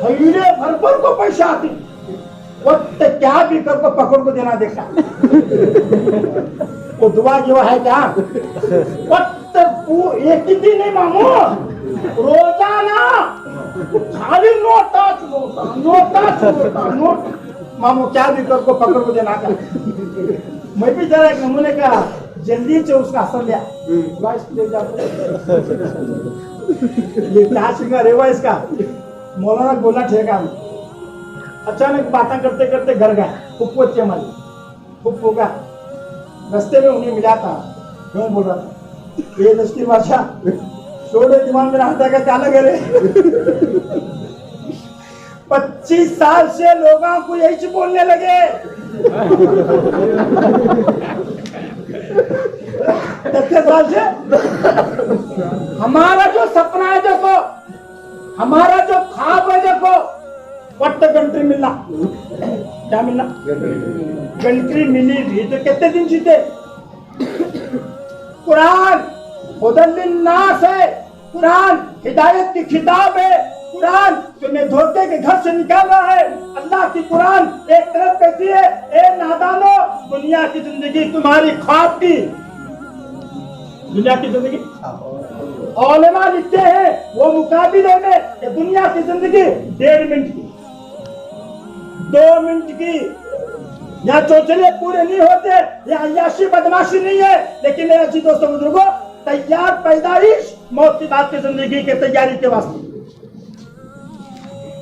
थैले भर भर को पैसा आती, क्या भी कर को पकड़ को देना देखा। वो दुआ जो है क्या एक ही दिन नहीं मामू, रोजाना खाली नोट मामू, क्या भी कर को पकड़ को देना का। मैं भी जरा एक नमूने का जल्दी से उसका असर लिया, ये क्या सिंगा रेवा इसका मौलाना बोला ठेका। अचानक बातें करते करते घर गया, फुप्पो चमल फुप्पो का रास्ते में उन्हें मिला था, क्यों बोल रहा था ये दस्ती बादशाह छोड़े दिमाग में रहता का क्या लगे रे। 25 साल से लोगों को यही बोलने लगे। 25 साल से हमारा जो सपना है देखो, हमारा जो ख्वाब है देखो, वक्त कंट्री मिलना, क्या मिलना कंट्री मिली भी तो कितने दिन जीते। कुरान हुदल लिन्नास है, कुरान हिदायत की किताब है, कुरान तुम्हें धोखे के घर से निकाला है। अल्लाह की कुरान एक तरफ कहती है, ए नादानो, दुनिया की जिंदगी तुम्हारी ख्वाब की, दुनिया की जिंदगी। औलेमा लिखते हैं वो मुकाबिले में कि दुनिया की जिंदगी 1.5 मिनट की, 2 मिनट की, यहाँ चौचले पूरे नहीं होते, यहाँ अय्याशी बदमाशी नहीं है। लेकिन मेरे अच्छी दोस्तों बुजुर्गों, तैयार पैदाइश मौत की बात की जिंदगी की तैयारी के वास्ते।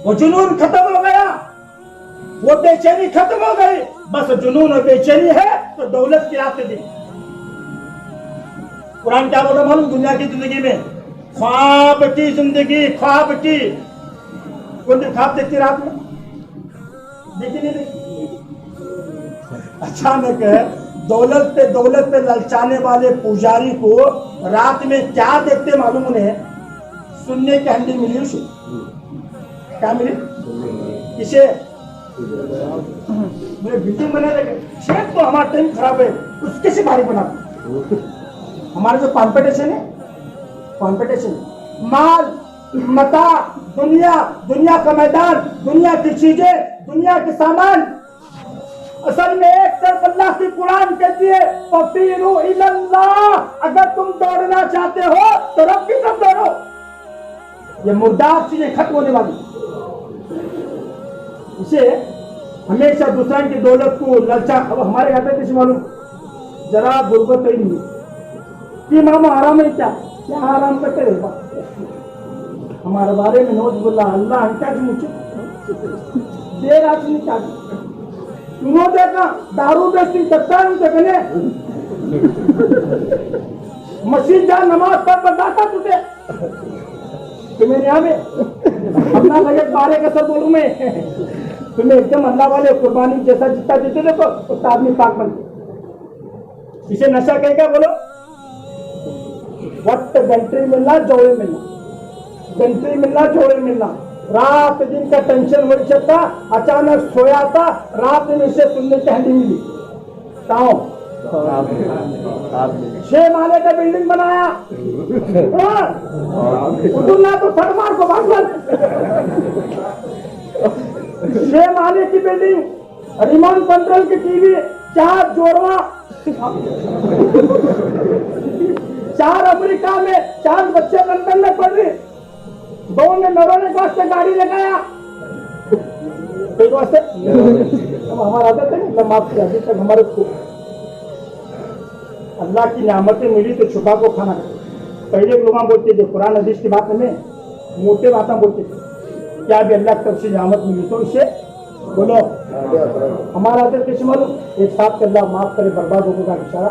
वो जुनून खत्म हो गया, वो बेचैनी खत्म हो गई। बस जुनून और बेचैनी है तो दौलत की रास्ते दी। कुरान क्या बोल रहा मालूम? दुनिया की जिंदगी में ख्वाब की जिंदगी, ख्वाब की। कौन ख्वाब देखती रात में? देखी नहीं देखी? अचानक दौलत पे ललचाने वाले पुजारी को रात में क्या देखते मालूम? उन्हें सुनने की हंडी मिली। उसे क्या मिली? किसे? मेरे बिल्डिंग बने लगे, शेख तो हमारा टाइम खराब है, उसके से भारी बना। हमारा जो कंपटीशन माल मता, दुनिया का मैदान, दुनिया की चीजें, दुनिया के सामान। असल में एक तरफ अल्लाह की कुरान कहती है फफीरू इलल्लाह, अगर तुम दौड़ना चाहते हो तो रब की तरफ दौड़ो। ये मुर्दार चीजें खत्म होने वाली। इसे हमेशा दूसरा की दौलत को ललचा। अब हमारे घर पे किसी मालूम जरा गुर्बत ही नहीं कि मामा आराम है, क्या आराम करते रहे हमारे बारे में नोज बोला अल्लाह क्या मुझे देर आज नहीं क्या तुमो देखा दारू बेचती करता है उनसे कहने मशीन जा नमाज पर बताता तुझे तुम्हें यहाँ में अपना लगे बारे का सब बोलूं मैं तुम्हें एकदम अल्लाह वाले कुर्बानी जैसा जितना देते देखो उस आदमी पाक बनते। इसे नशा कहेगा बोलो? वक्त गंटरी मिलना जोड़े मिलना, गंटरी मिलना जोड़े मिलना। रात दिन का टेंशन हो सकता, अचानक सोया था, रात में इसे सुनने की हंडी मिली। 6 माले का बिल्डिंग बनाया, उठना तो सरमार को भागवत। 6 माले की बिल्डिंग, रिमोट कंट्रोल की टीवी, 4 जोड़वा, 4 अमेरिका में, 4 बच्चे लंदन में पढ़ रहे, 2 ने नरोने के वास्ते गाड़ी लगाया। वास्ते हमारा आदत है ना, माफ किया अभी तक हमारे को अल्लाह की नियामतें मिली तो छुपा को खाना। पहले लोग बोलते थे कुरान हदीस की बात में मोटे बातें बोलते थे, क्या भी अल्लाह की तरफ से नियामत मिली तो इसे बोलो। हमारा आदत कैसे मालूम? एक साथ के अल्लाह माफ करे बर्बाद होने का इशारा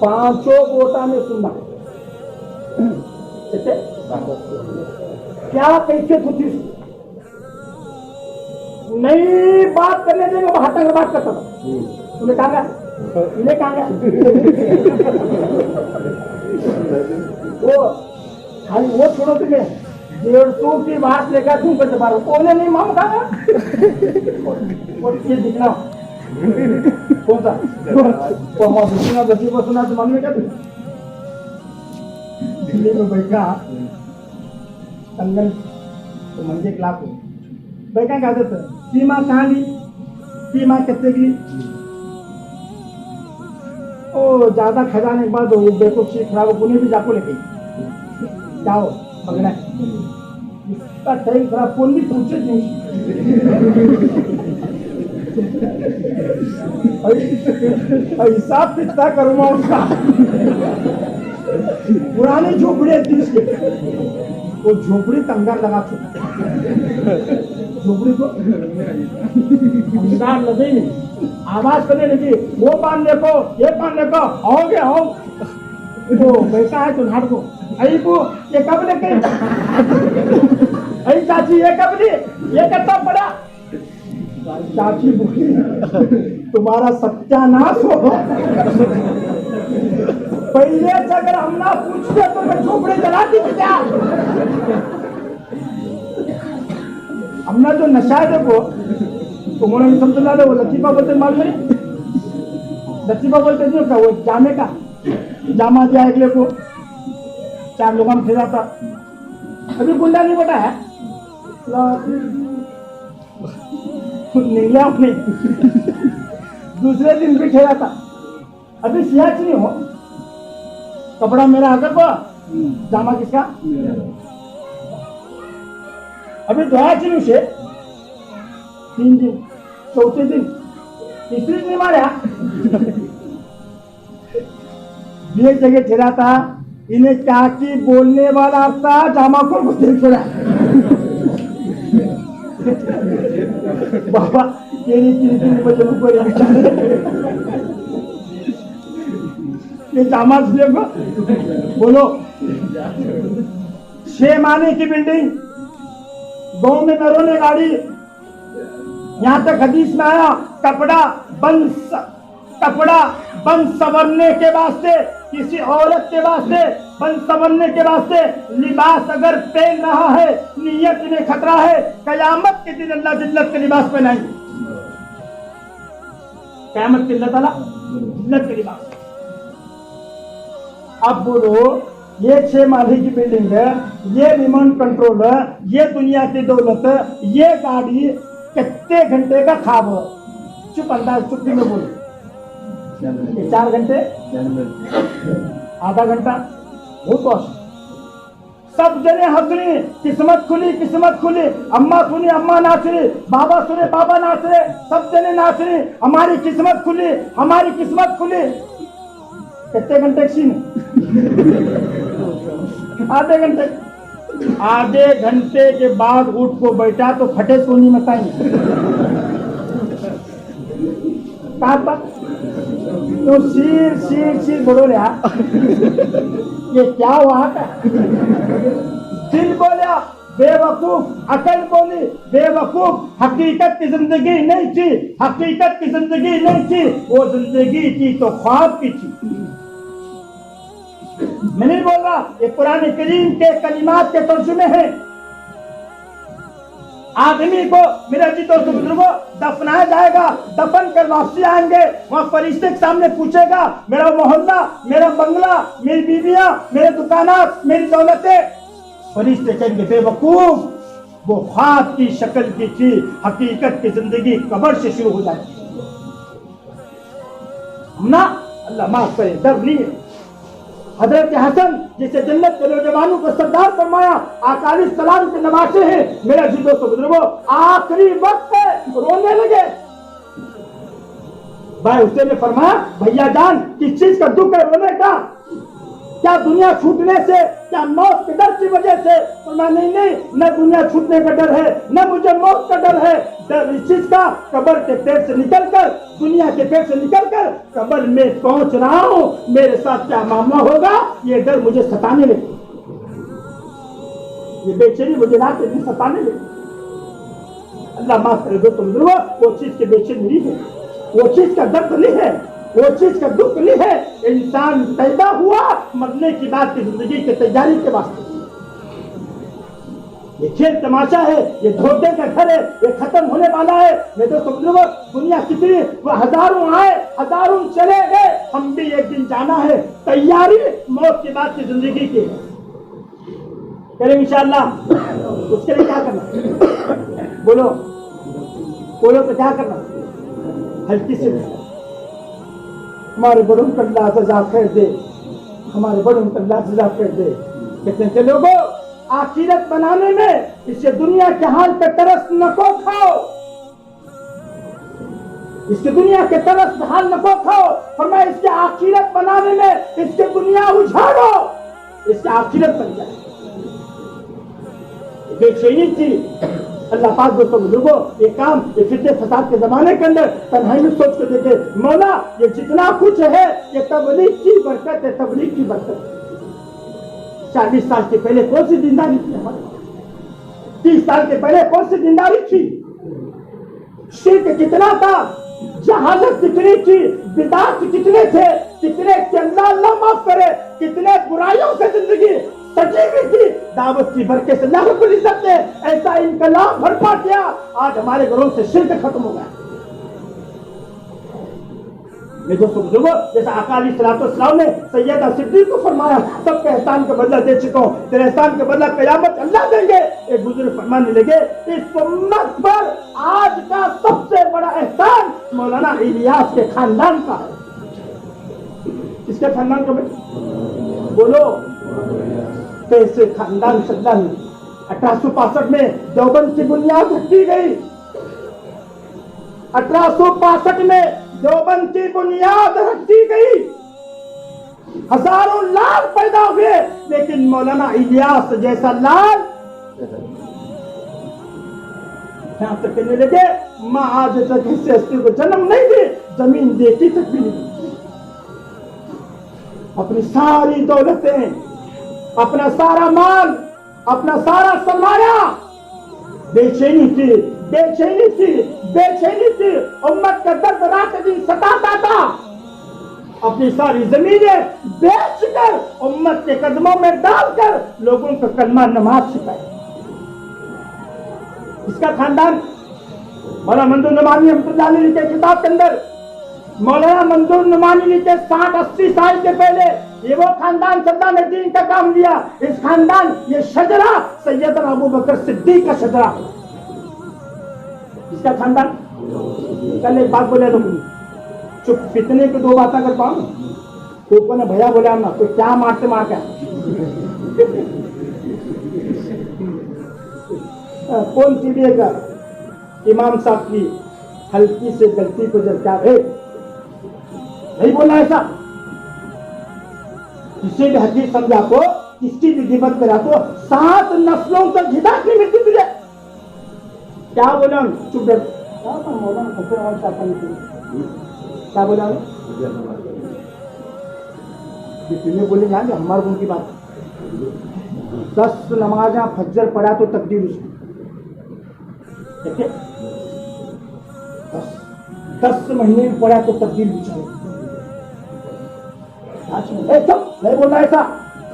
5 गोटा में सुनना। क्या कैसे होती नई बात करने देंगे बहातर बात करता था। तूने कहा इन्हें कहा वो खाली वो छोड़ो, तुम्हें 150 की बात लेकर तुम कर पा रहे हो नहीं माम कहा ये दिखना कौन सा सुना बच्ची को सुना तो मालूम है क्या? दिल्ली में बैठा कंगन तो मंजे क्लास हो बैठा क्या देते सीमा कहाँ ली, सीमा कितने की ओ ज्यादा खजाने के बाद वो बेको चीज खराब पुणे भी जाको लेके जाओ मगना इसका टाइम खराब कौन भी पूछे नहीं। हिसाब कितना करूंगा उसका। पुरानी झोपड़ी देश के वो झोपड़ी कंगार लगा झोपड़ी को अंगार लगे आवाज करने लगी वो बांधने को ये बांधने को आओगे आओ तो बैठा है तो झाड़ को आई को ये कब लेके आई चाची ये कब ली ये कितना पड़ा चाची बोली तुम्हारा सत्यानाश हो। पहले से अगर हम ना पूछते तो मैं झोपड़े जलाती थी क्या? हमने जो नशा है देखो तुम्हारे समझ ला वो लतीफा बोलते मालूम नहीं, लतीफा बोलते नहीं होता वो जाने का जामा दिया अगले को, 4 लोगों में फिरा था। अभी गुंडा नहीं बटा है, निकला अपने दूसरे दिन भी खेला था। अभी सियाच नहीं हो, कपड़ा मेरा आकर को, जामा किसका? अभी धोया चिन्ह से 3 दिन, चौथे दिन, तीसरे दिन मारा। एक जगह ठहरा था, इन्हें क्या की बोलने वाला था, जामा को देख रहा। बाबा तेरी 3 बजे ये जामा देखो, बोलो 6 माले की बिल्डिंग, गांव में नरों ने गाड़ी, यहाँ तक हदीस में आया कपड़ा बन संवरने के वास्ते, किसी औरत के वास्ते बन संवरने के वास्ते लिबास अगर पहन रहा है, नियत में खतरा है, कयामत के दिन अल्लाह जिल्लत के लिबास पहनाएंगे। कयामत के अल्लाह ताला जिल्लत के लिबास। अब बोलो, ये 6 माले की बिल्डिंग है, ये रिमोट कंट्रोल है, ये दुनिया की दौलत, ये गाड़ी, कितने घंटे का खाब? चुप अंदाज, चुप्पी में बोलो। 4 घंटे, आधा घंटा, बहुत कौशल। सब जने हंस रही, किस्मत खुली, अम्मा सुनी, अम्मा नाच रही, बाबा सुने, बाबा नाच रहे, सब जने नाच रही, हमारी किस्मत खुली। कितने घंटे की सीन? आधे घंटे के बाद उठ को बैठा तो फटे सोनी मताई कहा तो सिर बोलो रहा, ये क्या हुआ था? दिल बोला बेवकूफ, अकल बोली बेवकूफ, हकीकत की जिंदगी नहीं थी, वो जिंदगी थी तो ख्वाब की थी। मैं नहीं बोल रहा, ये कुरान करीम के कलिमात के तर्जुमे हैं। आदमी को, मेरे जी दोस्तों बुजुर्गों, दफनाया जाएगा, दफन कर वापसी आएंगे, वहां फरिश्ते के सामने पूछेगा, मेरा मोहल्ला, मेरा बंगला, मेरी बीवियां, मेरे दुकानात, मेरी दौलतें। फरिश्ते कहेंगे बेवकूफ, वो ख्वाब की शक्ल की थी, हकीकत की जिंदगी कब्र से शुरू हो जाती ना। अल्लाह माफ करे, डर नहीं है। हजरत हसन जिसे जन्नत के नौजवानों को सरदार फरमाया, आका अलैहिस्सलाम के नवासे हैं। मेरा जी दोस्तों बुजुर्गों, आखिरी वक्त है, रोने लगे। भाई हुसैन ने फरमाया, भैया जान किस चीज का दुख है रोने का? क्या दुनिया छूटने से, क्या मौत के डर की वजह से? फरमाया नहीं, न दुनिया छूटने का डर है, न मुझे मौत का डर है। डर इस चीज का, कब्र के पेट से निकलकर, दुनिया के पेट से निकलकर कब्र में पहुंच रहा हूं, मेरे साथ क्या मामला होगा, ये डर मुझे सताने लगे, ये बेचैनी मुझे रात दिन सताने लगे। अल्लाह माफ करे दोस्तों बुजुर्गों, वो चीज की बेचैनी नहीं है, वो चीज का दर्द नहीं है, वो चीज का दुख नहीं है। इंसान पैदा हुआ मरने की बात की जिंदगी की तैयारी के वास्ते। ये खेल तमाशा है, ये धोखे का घर है, ये खत्म होने वाला है। मैं दोस्तों बुजुर्गों, दुनिया कितनी, वो हजारों आए, हजारों चले गए, हम भी एक दिन जाना है। तैयारी मौत के बाद की जिंदगी की करेंगे इंशाअल्लाह। उसके लिए क्या करना? बोलो तो क्या करना? हल्की से हमारे बड़ों को अल्लाह सजा कर दे, हमारे बड़ों को अल्लाह सजा कर दे। कहते हैं लोगों, आखिरत बनाने में इससे दुनिया के हाल पे तरस नको खाओ, इसके दुनिया के तरस हाल नको खाओ। फरमाया इसके आखिरत बनाने में इसके दुनिया उछाड़ो, इसके आखिरत बन जाए। बेचैनी थी। अल्लाह पाक दोस्तों बुजुर्गों, ये काम, ये फितने फसाद के जमाने के अंदर तन्हाई में सोच कर देखे, मौला ये जितना कुछ है ये तबलीग की बरकत है, तबलीग की बरकत। 40 साल के पहले कौन सी दीनदारी थी हमारे? 30 साल के पहले कौन सी दीनदारी थी? शिर्क कितना था, जहालत कितनी थी, बिदात कितने थे, कितने अल्लाह माफ करे, कितने बुराइयों से जिंदगी सजी हुई थी। दावत की बरकत से अल्लाह रब्बुल इज्जत ने ऐसा इनकलाब बर्पा किया, आज हमारे घरों से शिर्क खत्म हो गया। मेरे दोस्तों बुजुर्गों, जैसा आका अलैहिस्सलाम ने सैयदा सिद्दीक को फरमाया, सबके एहसान का बदला दे चुका हूँ, तेरे एहसान का बदला क़यामत अल्लाह देंगे। एक बुजुर्ग फरमाने लगे, इस उम्मत पर आज का सबसे बड़ा एहसान मौलाना इलियास के खानदान का है। किसके खानदान का? बोलो। कैसे खानदान सल्ला 1865 में देवबंद की बुनियाद रखी गई। 1865 में देवबंद की बुनियाद रखी गई। हजारों लाल पैदा हुए, लेकिन मौलाना इलियास जैसा लाल यहां तक कहने लगे, माँ आज तक इस हस्ती को जन्म नहीं दी, जमीन देखी तक भी नहीं। अपनी सारी दौलतें, अपना सारा माल, अपना सारा सरमाया बेचैनी थी, बेचैनी थी, बेचैनी थी। उम्मत का दर्द रात दिन सताता था। अपनी सारी जमीनें बेचकर उम्मत के कदमों में डालकर लोगों को कलमा नमाज सिखाई। इसका खानदान मौलाना मंजूर नुमानी रहमतुल्लाह अलैह के किताब के अंदर, मौलाना मंजूर नुमानी लिखे 60-80 साल के पहले, ये वो खानदान सल्ला ने दीन का काम लिया। इस खानदान, ये शजरा सैयदना अबू बकर सिद्दीक का शजरा। इसका खानदान। कल एक बात बोले तो चुप, फितने की दो बातें कर पाऊं। ऊपर ने भैया बोला ना तो क्या मारते मार क्या कौन चिड़िएगा इमाम साहब की हल्की से गलती को जब क्या नहीं बोला ऐसा। किसी भी हदीस समझा को, किसकी भी गिबत करा तो 7 नस्लों तक हिदायत नहीं मिलती तुझे। क्या बोला? चुप कर। क्या बोला? तुम्हें बोलेंगे हमारे उनकी बात। 10 नमाजा फज्जर पढ़ा तो तकदीर उसकी। 10 महीने में पढ़ा तो तकदीर बिछाए। नहीं बोलना ऐसा।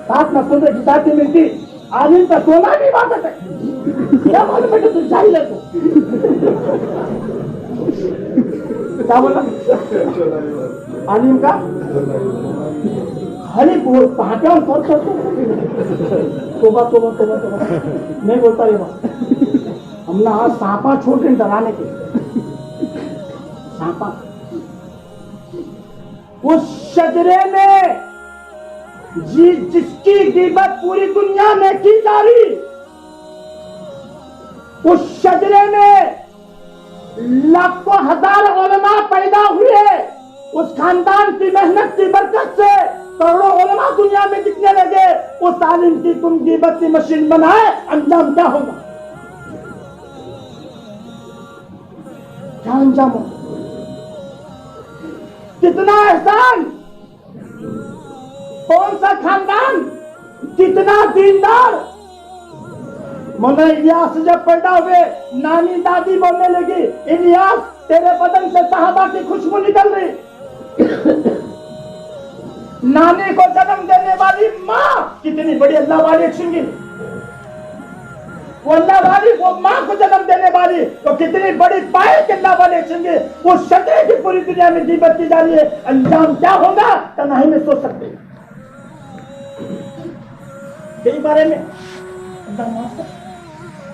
7 नस्लों से हिदायत नहीं मिलती। आलिम का सोना भी इबादत है। क्या मालूम बेटे तू जाहिल है तो। क्या बोला? आलिम का खाली बोल पहाटे और तोबा तोबा तोबा तोबा नहीं बोलता ये बात। हमने आज सांपा छोड़ के डराने के सांपा उस शजरे में जिसकी गिबत पूरी दुनिया में की जा रही, उस शजरे में लाखों हजार उलमा पैदा हुए। उस खानदान की मेहनत की बरकत से करोड़ों उलमा दुनिया में दिखने लगे। उस आलिम की तुम गिबत की मशीन बनाए, अंजाम क्या होगा? क्या अंजाम होगा? कितना एहसान, कौन सा खानदान, कितना दीनदार। मौलाना इलियास जब पैदा हुए, नानी दादी बोलने लगी, इलियास तेरे बदन से सहाबा की खुशबू निकल रही। नानी को जन्म देने वाली माँ कितनी बड़ी अल्लाह वाली सुनगी। वो अल्लाह वाली, वो माँ को जन्म देने वाली तो कितनी बड़ी पाए के अल्लाह वाले सुनगे। वो शजरे की पूरी दुनिया में गिबत की जा रही है, अंजाम क्या होगा तन्हाई में सोच सकते हैं। यही बारे में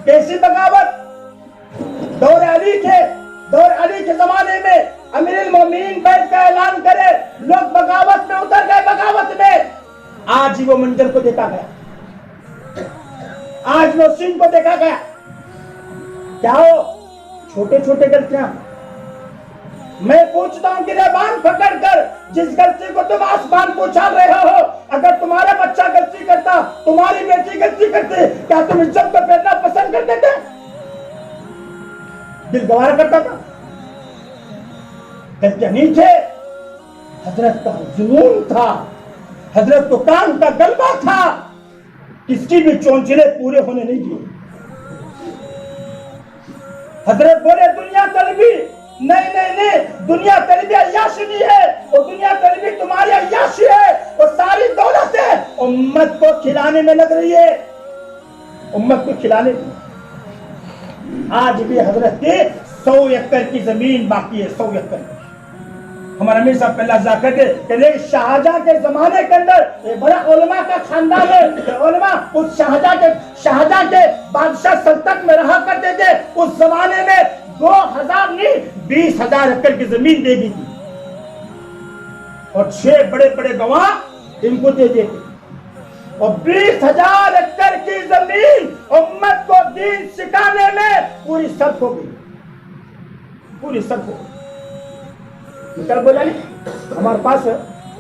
कैसी बगावत। दौर अली थे, दौर अली के जमाने में अमीरुल मोमिनीन बैठ का ऐलान करे, लोग बगावत में उतर गए। बगावत में आज ही वो मंजर को देखा गया, आज वो सीन को देखा गया। क्या हो? छोटे छोटे गलतियां। मैं पूछता हूं कि गिरबान पकड़कर जिस गलती को तुम आसमान को उछाल रहे हो, अगर तुम्हारा बच्चा गलती करता, तुम्हारी बेटी गलती करती, क्या तुम इज्जत को फेरना पसंद करते थे? दिल गवार करता था? गलतियां नहीं थे। हजरत का जुनून था, हजरत को काम का गलबा था, किसकी भी चोंचले पूरे होने नहीं दिए। हजरत बोले दुनिया तलबी नहीं नहीं नहीं, दुनिया तलबी अय्याशी नहीं है, वो दुनिया तलबी तुम्हारी अय्याशी है। वो सारी दौलत है उम्मत को खिलाने में लग रही है, उम्मत को खिलाने में। आज भी हजरत के 100 एकड़ की जमीन बाकी है, 100 एकड़। हमारे अमीर साहब पहला जाकर के शाहजहां के जमाने के अंदर एक बड़ा उलमा का खानदान है। उलमा उस शाहजहां के बादशाह सल्तनत में रहा करते थे। उस जमाने में 2000 नहीं 20,000 एकड़ की जमीन दे दी थी और 6 बड़े बड़े गवाह इनको दे दिए थे। और 20,000 एकड़ की जमीन उम्मत को दीन सिखाने में पूरी सर्फ हो गई, पूरी सर्फ हो गई। क्या बोला नहीं हमारे पास है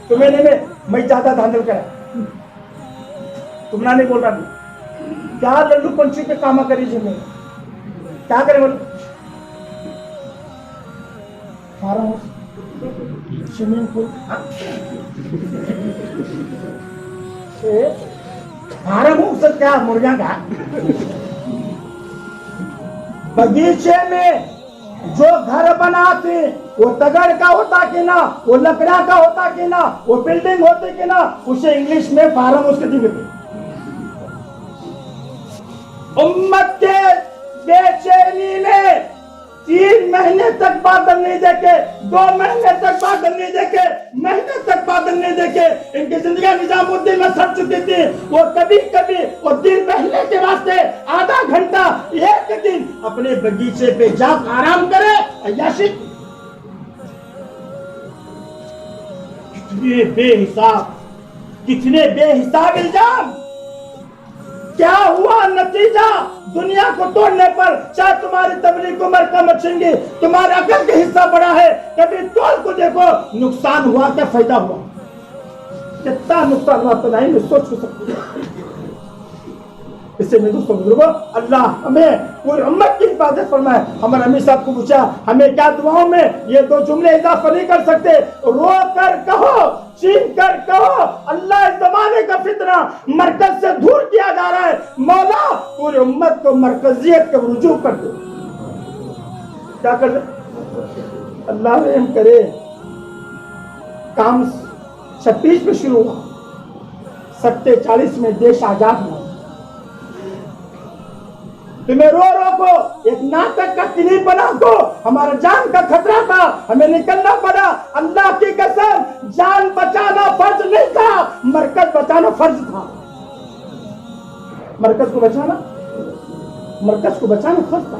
तो मैंने मैं ज्यादा धांधल करा, तुमना नहीं बोल रहा क्या लल्लू पंछी के काम करी जी मैं क्या करें बोलो। Farm house, swimming pool, farm house क्या मुर्गियां का बगीचे में जो घर बनाते वो तगड़ का होता कि ना, वो लकड़ा का होता कि ना, वो बिल्डिंग होती कि ना, उसे इंग्लिश में फार्म हाउस कहते हैं। उम्मत के बेचैनी में 3 महीने तक बादल नहीं देखे, 2 महीने तक बादल नहीं देखे, महीने तक बादल नहीं देखे, इनकी जिंदगी निजामुद्दीन में सड़ चुकी थी। वो कभी कभी वो दिन बहने के वास्ते आधा घंटा एक दिन अपने बगीचे पे जा आराम करे, अय्याशी। कितने बेहिसाब इल्जाम, क्या हुआ नतीजा दुनिया को तोड़ने पर। चाहे तुम्हारी तबलीग उम्र कम अच्छी, तुम्हारे अकल का हिस्सा बड़ा है, कभी तोड़ को देखो नुकसान हुआ क्या फायदा हुआ, कितना नुकसान हुआ तो नहीं मैं सोच सकती। इससे मेरे दोस्तों बुजुर्गों, अल्लाह हमें पूरी उम्मत की हिफाजत फरमाए। हमारे अमीर साहब को पूछा हमें क्या दुआओं में ये 2 जुमले इजाफा नहीं कर सकते, रो कर कहो, चीख कर कहो, अल्लाह इस जमाने का फितना मरकज से दूर किया जा रहा है, मौला पूरी उम्मत को मरकजियत के रुजू कर दो। क्या कर दे अल्लाह रहम करे। काम 26 में शुरू हुआ, 47 में देश आजाद हुआ। तुम्हें रो रो को एक नाटक का क्लिप बना को, हमारा जान का खतरा था, हमें निकलना पड़ा। अल्लाह की कसम जान बचाना फर्ज नहीं था, मरकज बचाना फर्ज था। मरकज को बचाना फर्ज था।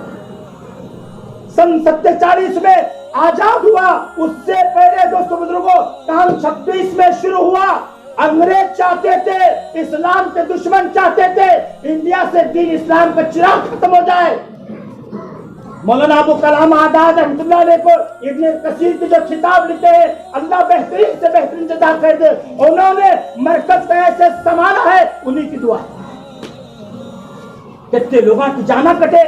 सन 47 में आजाद हुआ, उससे पहले दोस्तों बुजुर्गों काम 26 में शुरू हुआ। अंग्रेज चाहते थे, इस्लाम के दुश्मन चाहते थे इंडिया से दीन इस्लाम का चिराग खत्म हो जाए। मौलाना अबू कलाम आजाद रहमतुल्लाह अलैह को इब्न कसीर के जो खिताब लिखे हैं, अल्लाह बेहतरीन से बेहतरीन जज़ा कर दे, उन्होंने मरकज को ऐसे संभाला है, उन्हीं की दुआ। कितने लोगों की जाना कटे।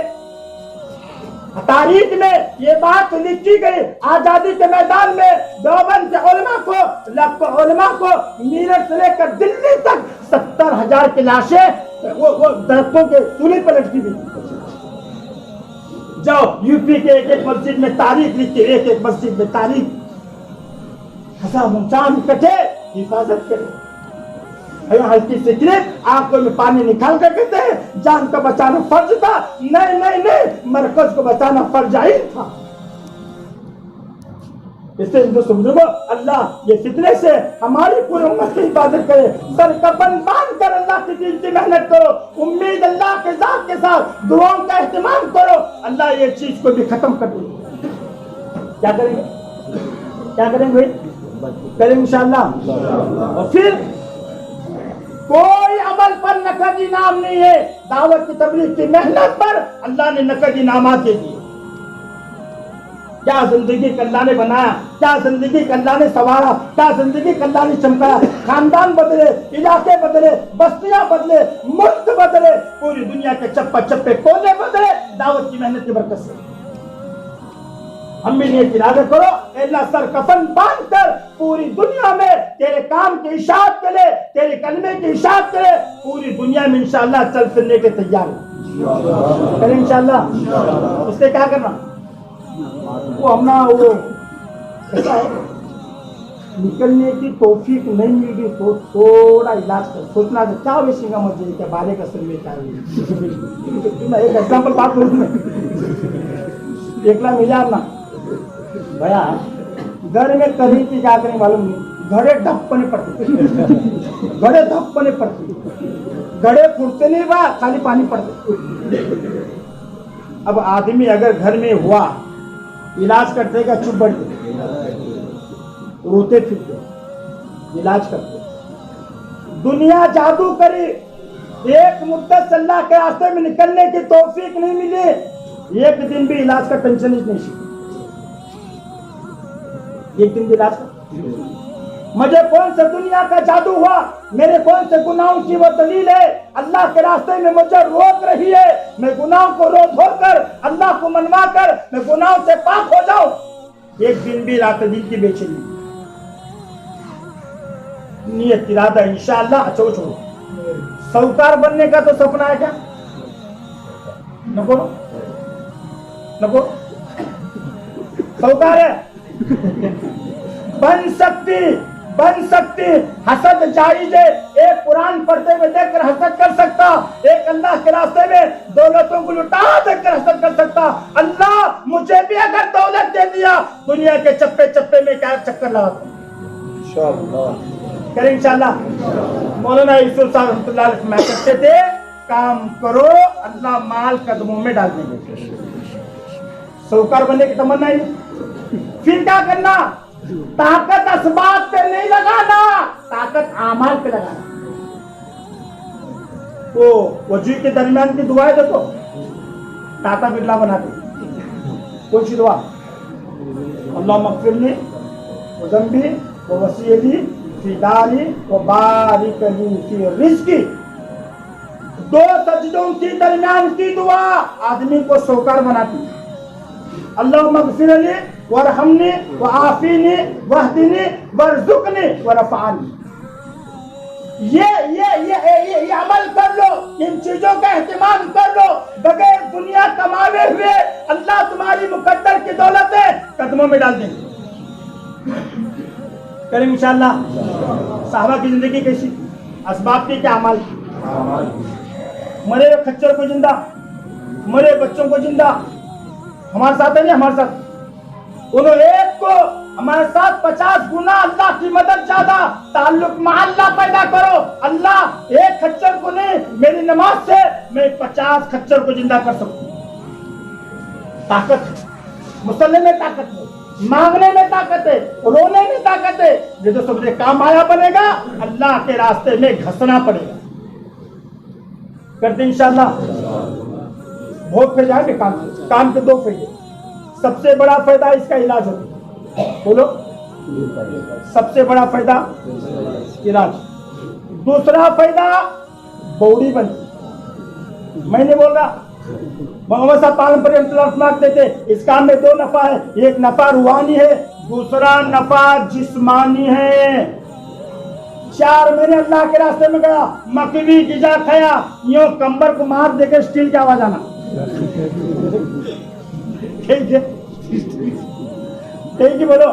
तारीख में ये बात लिखी गई, आजादी के मैदान में देवबंद के उलमा को मीरठ से लेकर दिल्ली तक 70,000 की लाशें वो दरख्तों के सूली पर लटकी हुई। जाओ यूपी के एक मस्जिद में तारीख लिखी, एक मस्जिद में तारीख, हसन इकट्ठे हिफाजत करे। हल्की सी क्लिप आंखों में पानी निकाल कर कहते हैं जान का बचाना फर्ज था। नहीं, मरकज को बचाना फर्ज ही था। इससे दोस्तों बुजुर्गों, अल्लाह ये फितने से हमारी पूरी उम्मत की हिफाजत करे। सर कफन बांध कर अल्लाह की दीन की मेहनत करो, उम्मीद अल्लाह के साथ के साथ दुआओं का एहतमाम करो, अल्लाह ये चीज को भी खत्म कर देगा। क्या करेंगे करेंगे इंशाअल्लाह। और फिर कोई अमल पर नकद इनाम नहीं है, दावत की तबलीग की मेहनत पर अल्लाह ने नकद इनामात दे दिए। क्या जिंदगी का अल्लाह ने बनाया, क्या जिंदगी का अल्लाह ने संवारा, क्या जिंदगी का अल्लाह ने चमकाया। खानदान बदले, इलाके बदले, बस्तियां बदले, मुल्क बदले, पूरी दुनिया के चप्पा चप्पे कोने बदले दावत की मेहनत की बरकत से। हम भी ये इरादा करो, अल्लाह सर कफन बांध कर पूरी दुनिया में तेरे काम की इशाअत करे, तेरे कलमे की इशाअत करे, पूरी दुनिया में इंशाअल्लाह चल फिरने के तैयार करें इंशाअल्लाह। उससे क्या करना, वो हमना वो ऐसा है निकलने की तौफीक नहीं मिलेगी तो थोड़ा इलाज कर सोचना क्या वेसिंगा मस्जिद के बारे का सुनने चाहिए। एक एग्जाम्पल बात करूँ मैं, 1 लाख मिला ना भैया घर में कभी की क्या करें मालूम नहीं, घड़े ढप्पने पड़ते, घड़े ढप्पने पड़ते, घड़े फूटते नहीं बा, खाली पानी पड़ते। अब आदमी अगर घर में हुआ इलाज करते का चुप बढ़ते, रोते फिरते, इलाज करते। दुनिया जादू करी, एक मुद्दत अल्लाह के रास्ते में निकलने की तौफीक नहीं मिली, एक दिन भी इलाज का टेंशन ही नहीं सीखी, एक दिन भी इलाज का। मुझे कौन सा दुनिया का जादू हुआ, मेरे कौन से गुनाहों की वो दलील है अल्लाह के रास्ते में मुझे रोक रही है। मैं गुनाहों को रो धोकर अल्लाह को मनवा कर मैं गुनाहों से पाक हो जाऊं, एक दिन भी रात दिन की बेचैनी, नियत इरादा इंशाअल्लाह। छोड़ो, साहूकार बनने का तो सपना है क्या? नको नको, साहूकार है, बन सकती, हसद जायज है। एक कुरान पढ़ते हुए देखकर हसद कर सकता, एक अल्लाह के रास्ते में दौलतों को लुटा देखकर हसद कर सकता। अल्लाह मुझे भी अगर दौलत दे दिया, दुनिया के चप्पे चप्पे में क्या चक्कर लगाता करें इंशाअल्लाह। मौलाना यूसुफ साहब रहमतुल्लाह अलैह फरमाया करते थे, काम करो अल्लाह माल कदमों में डाल देंगे। साहूकार बनने की तमन्ना ही, फिर क्या करना? ताकत असबाब पे नहीं लगाना, ताकत आमाल पे लगाना। वो वजू के दरमियान की दुआएं देखो, टाटा बिरला बनाते, कौन सी दुआ? अल्लाह मगफिरली व ज़ंबी व वसीयती फी दारी व बारिक ली फी रिज़्की। दो सजदों की दरमियान की दुआ आदमी को साहूकार बनाती। अल्लाह मगफिरली वरहमनी व आफीनी वहदिनी वरजुकनी वरफानी। ये अमल कर लो, इन चीजों का एहतिमाम कर लो। बगैर दुनिया कमाए हुए अल्लाह तुम्हारी मुकद्दर की दौलत है कदमों में डाल देंगे। करें इंशाअल्लाह। साहबा की जिंदगी कैसी, असबाब की क्या अमल? मरे खच्चर को जिंदा, मरे बच्चों को जिंदा। हमारे साथ है नहीं, हमारे साथ उन्होंने एक को हमारे साथ 50 गुना अल्लाह की मदद ज्यादा। ताल्लुक में अल्लाह पैदा करो। अल्लाह एक खच्चर को नहीं, मेरी नमाज से मैं 50 खच्चर को जिंदा कर सकूं। ताकत मुसल्ले में ताकत है, मांगने में ताकत है, रोने में ताकत है। ये तो सबसे काम आया बनेगा, अल्लाह के रास्ते में घसना पड़ेगा। करते इंशाअल्लाह। बहुत फायदा है काम के दो फायदे। सबसे बड़ा फायदा इसका इलाज होता है, बोलो सबसे बड़ा फायदा इलाज। दूसरा फायदा बॉडी बनती। मैं नहीं बोल रहा, मोहम्मद साहब पालनपुर देते इस काम में दो नफा है, एक नफा रूहानी है, दूसरा नफा जिस्मानी है। 4 महीने अल्लाह के रास्ते में गया, मकवी गिजा खाया, यूं कंबर को मार देकर स्टील की आवाज आना। ठीक है, ठीक है बोलो।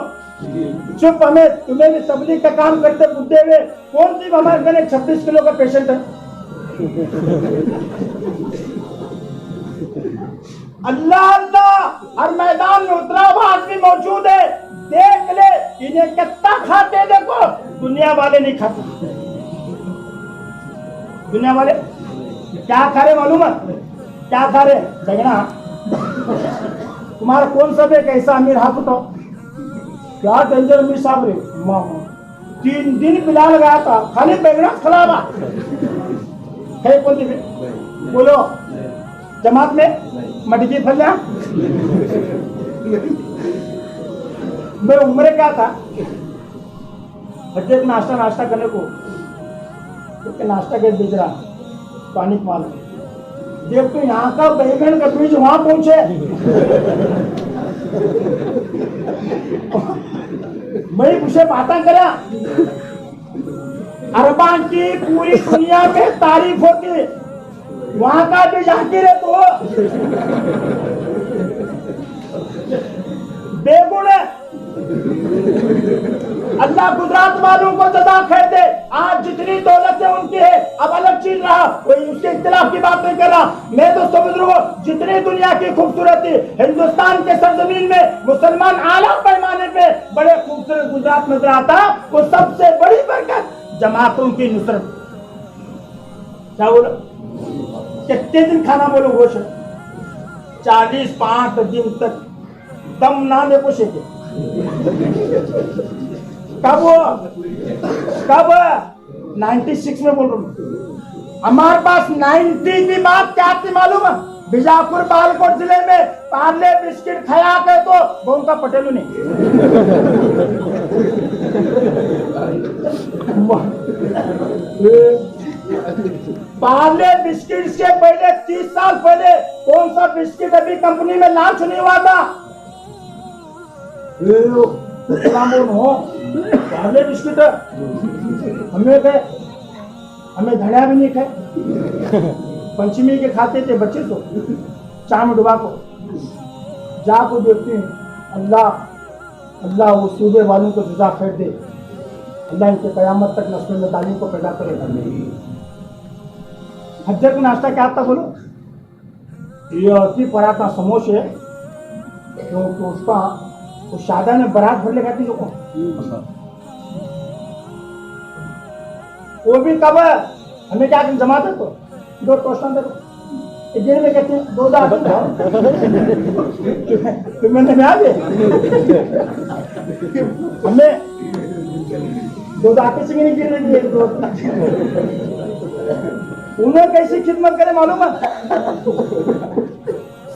चुप, हमें तुम्हें भी तबलीग का काम करते बुद्धे हुए कौन सी हमारे घर 26 किलो का पेशेंट है। अल्लाह अल्लाह, हर मैदान में उतरा हुआ आदमी मौजूद है, देख ले इन्हें कितना खाते। देखो दुनिया वाले नहीं खाते। दुनिया वाले क्या खा रहे मालूम है? क्या खा रहे? झगड़ा। तुम्हारा कौन सा एक ऐसा अमीर हाथ उठाओ, क्या डेंजर अमीर साहब रे। 3 दिन पिला लगाया था, खाली बैगना खराबा है। कौन सी बोलो? जमात में मटकी फलिया। मैं उम्र क्या था, बच्चे नाश्ता करने को नाश्ता के बेच रहा, पानी माल देख तो यहाँ का बैगन का बीज वहां पहुंचे। मैं उसे बातें करा, अरबा की पूरी दुनिया में तारीफ होती, वहां का भी जाकिर है तो बेगुण है। अल्लाह गुजरात वालों को जज़ा खैर दे, आज जितनी दौलत है उनकी है, अब अलग चीज रहा, कोई उसके इख्तिलाफ की बात नहीं कर रहा। मैं दोस्तों बुजुर्गों, जितनी दुनिया की खूबसूरती हिंदुस्तान के सरजमीन में मुसलमान आला पैमाने पे बड़े खूबसूरत गुजरात नजर आता, वो सबसे बड़ी बरकत जमातों की नुसरत। क्या बोलो, कितने दिन खाना बोलो गोश 45 दिन तक दम ना दे को शेके। कब हुआ, कब 96 में बोल रहा हूँ। हमारे पास 90 की बात क्या थी मालूम है? बीजापुर बालकोट जिले में पार्ले बिस्किट खाया के तो गोम का पटेलू नहीं। पार्ले बिस्किट से पहले 30 साल पहले कौन सा बिस्किट अभी कंपनी में लॉन्च नहीं हुआ था? हो पार्ले बिस्किट हमें गए, हमें धड़िया भी नहीं खाए, पंचमी के खाते थे बच्चे तो चाय में डुबा को जाको देखते हैं। अल्लाह अल्लाह वो सूबे वालों को जुदा फेर दे, अल्लाह इनके कयामत तक नस्ल में तालीम को पैदा करेगा। हज्जर का नाश्ता क्या था बोलो? ये पराठा समोसे तो उसका तो शादा ने बारात भर ले खाती लोगों, वो भी कब हमें क्या जमात है तो 2 टोस्टन दे दो, जेल में कहते हैं 2 दांत तो मैंने में आ गए हमें 2 दांत से नहीं गिर रही है। उन्हें कैसी खिदमत करे मालूम है?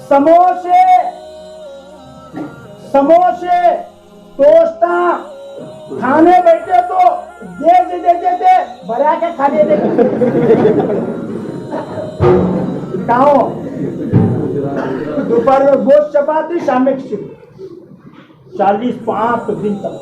समोसे समोसे टोस्टा खाने बैठे तो दे देते थे, भरा के खा देते खाओ। दोपहर में गोश्त चपाती, शाम में खिचड़ी। 45 दिन तक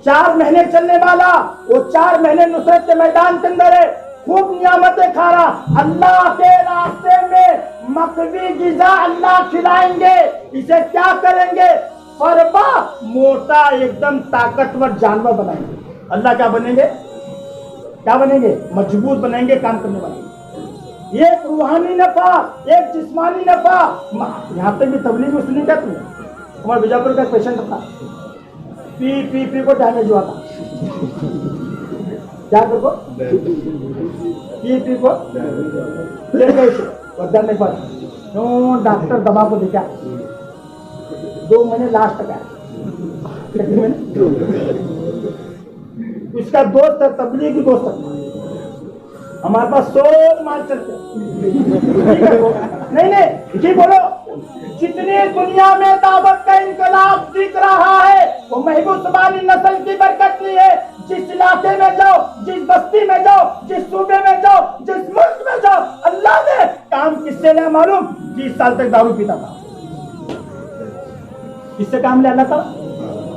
4 महीने चलने वाला वो 4 महीने नुसरत के मैदान के अंदर है, खूब नियामतें खा रहा। अल्लाह के रास्ते में मकवी गिज़ा अल्लाह खिलाएंगे, इसे क्या करेंगे? फरबा मोटा एकदम ताकतवर जानवर बनाएंगे। अल्लाह क्या बनेंगे? क्या बनेंगे? मजबूत बनेंगे, काम करने वाले। एक रूहानी नफा, एक जिस्मानी नफा। यहाँ तक भी तबलीग में सुनी क्या तुमने? हमारे बीजापुर का पेशेंट था, पी को डैमेज हुआ था। क्या करो? पी को ले पर डॉक्टर दवा को देखा 2 महीने लास्ट तक आया। उसका दोस्त है, तबलीगी दोस्त है। हमारे पास 100 माल चलते नहीं जी बोलो। जितनी दुनिया में दावत का इनकलाब दिख रहा है वो महबूब सुबानी नस्ल की बरकत नहीं है। जिस इलाके में जाओ, जिस बस्ती में जाओ, जिस सूबे में जाओ, जिस मुल्क में जाओ, अल्लाह ने काम किससे लिया मालूम? 30 साल तक दारू पीता था। किससे काम लिया अल्लाह था?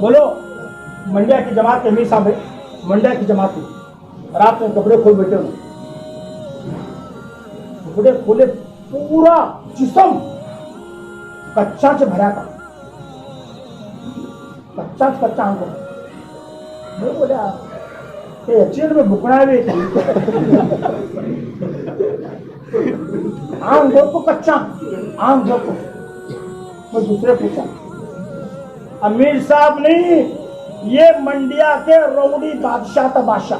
बोलो। मंडिया की जमात के अमीर साहब है, मंडिया की जमात की रात में कपड़े खोल बैठे हुए, कपड़े खोले, पूरा जिस्म कच्चा से भरा था, कच्चा आंखों में बोला चीर में बुकना भी आम दो को कच्चा आम दो को। मैं दूसरे पूछा, अमीर साहब नहीं, ये मंडिया के रौड़ी बादशाह था, बादशाह।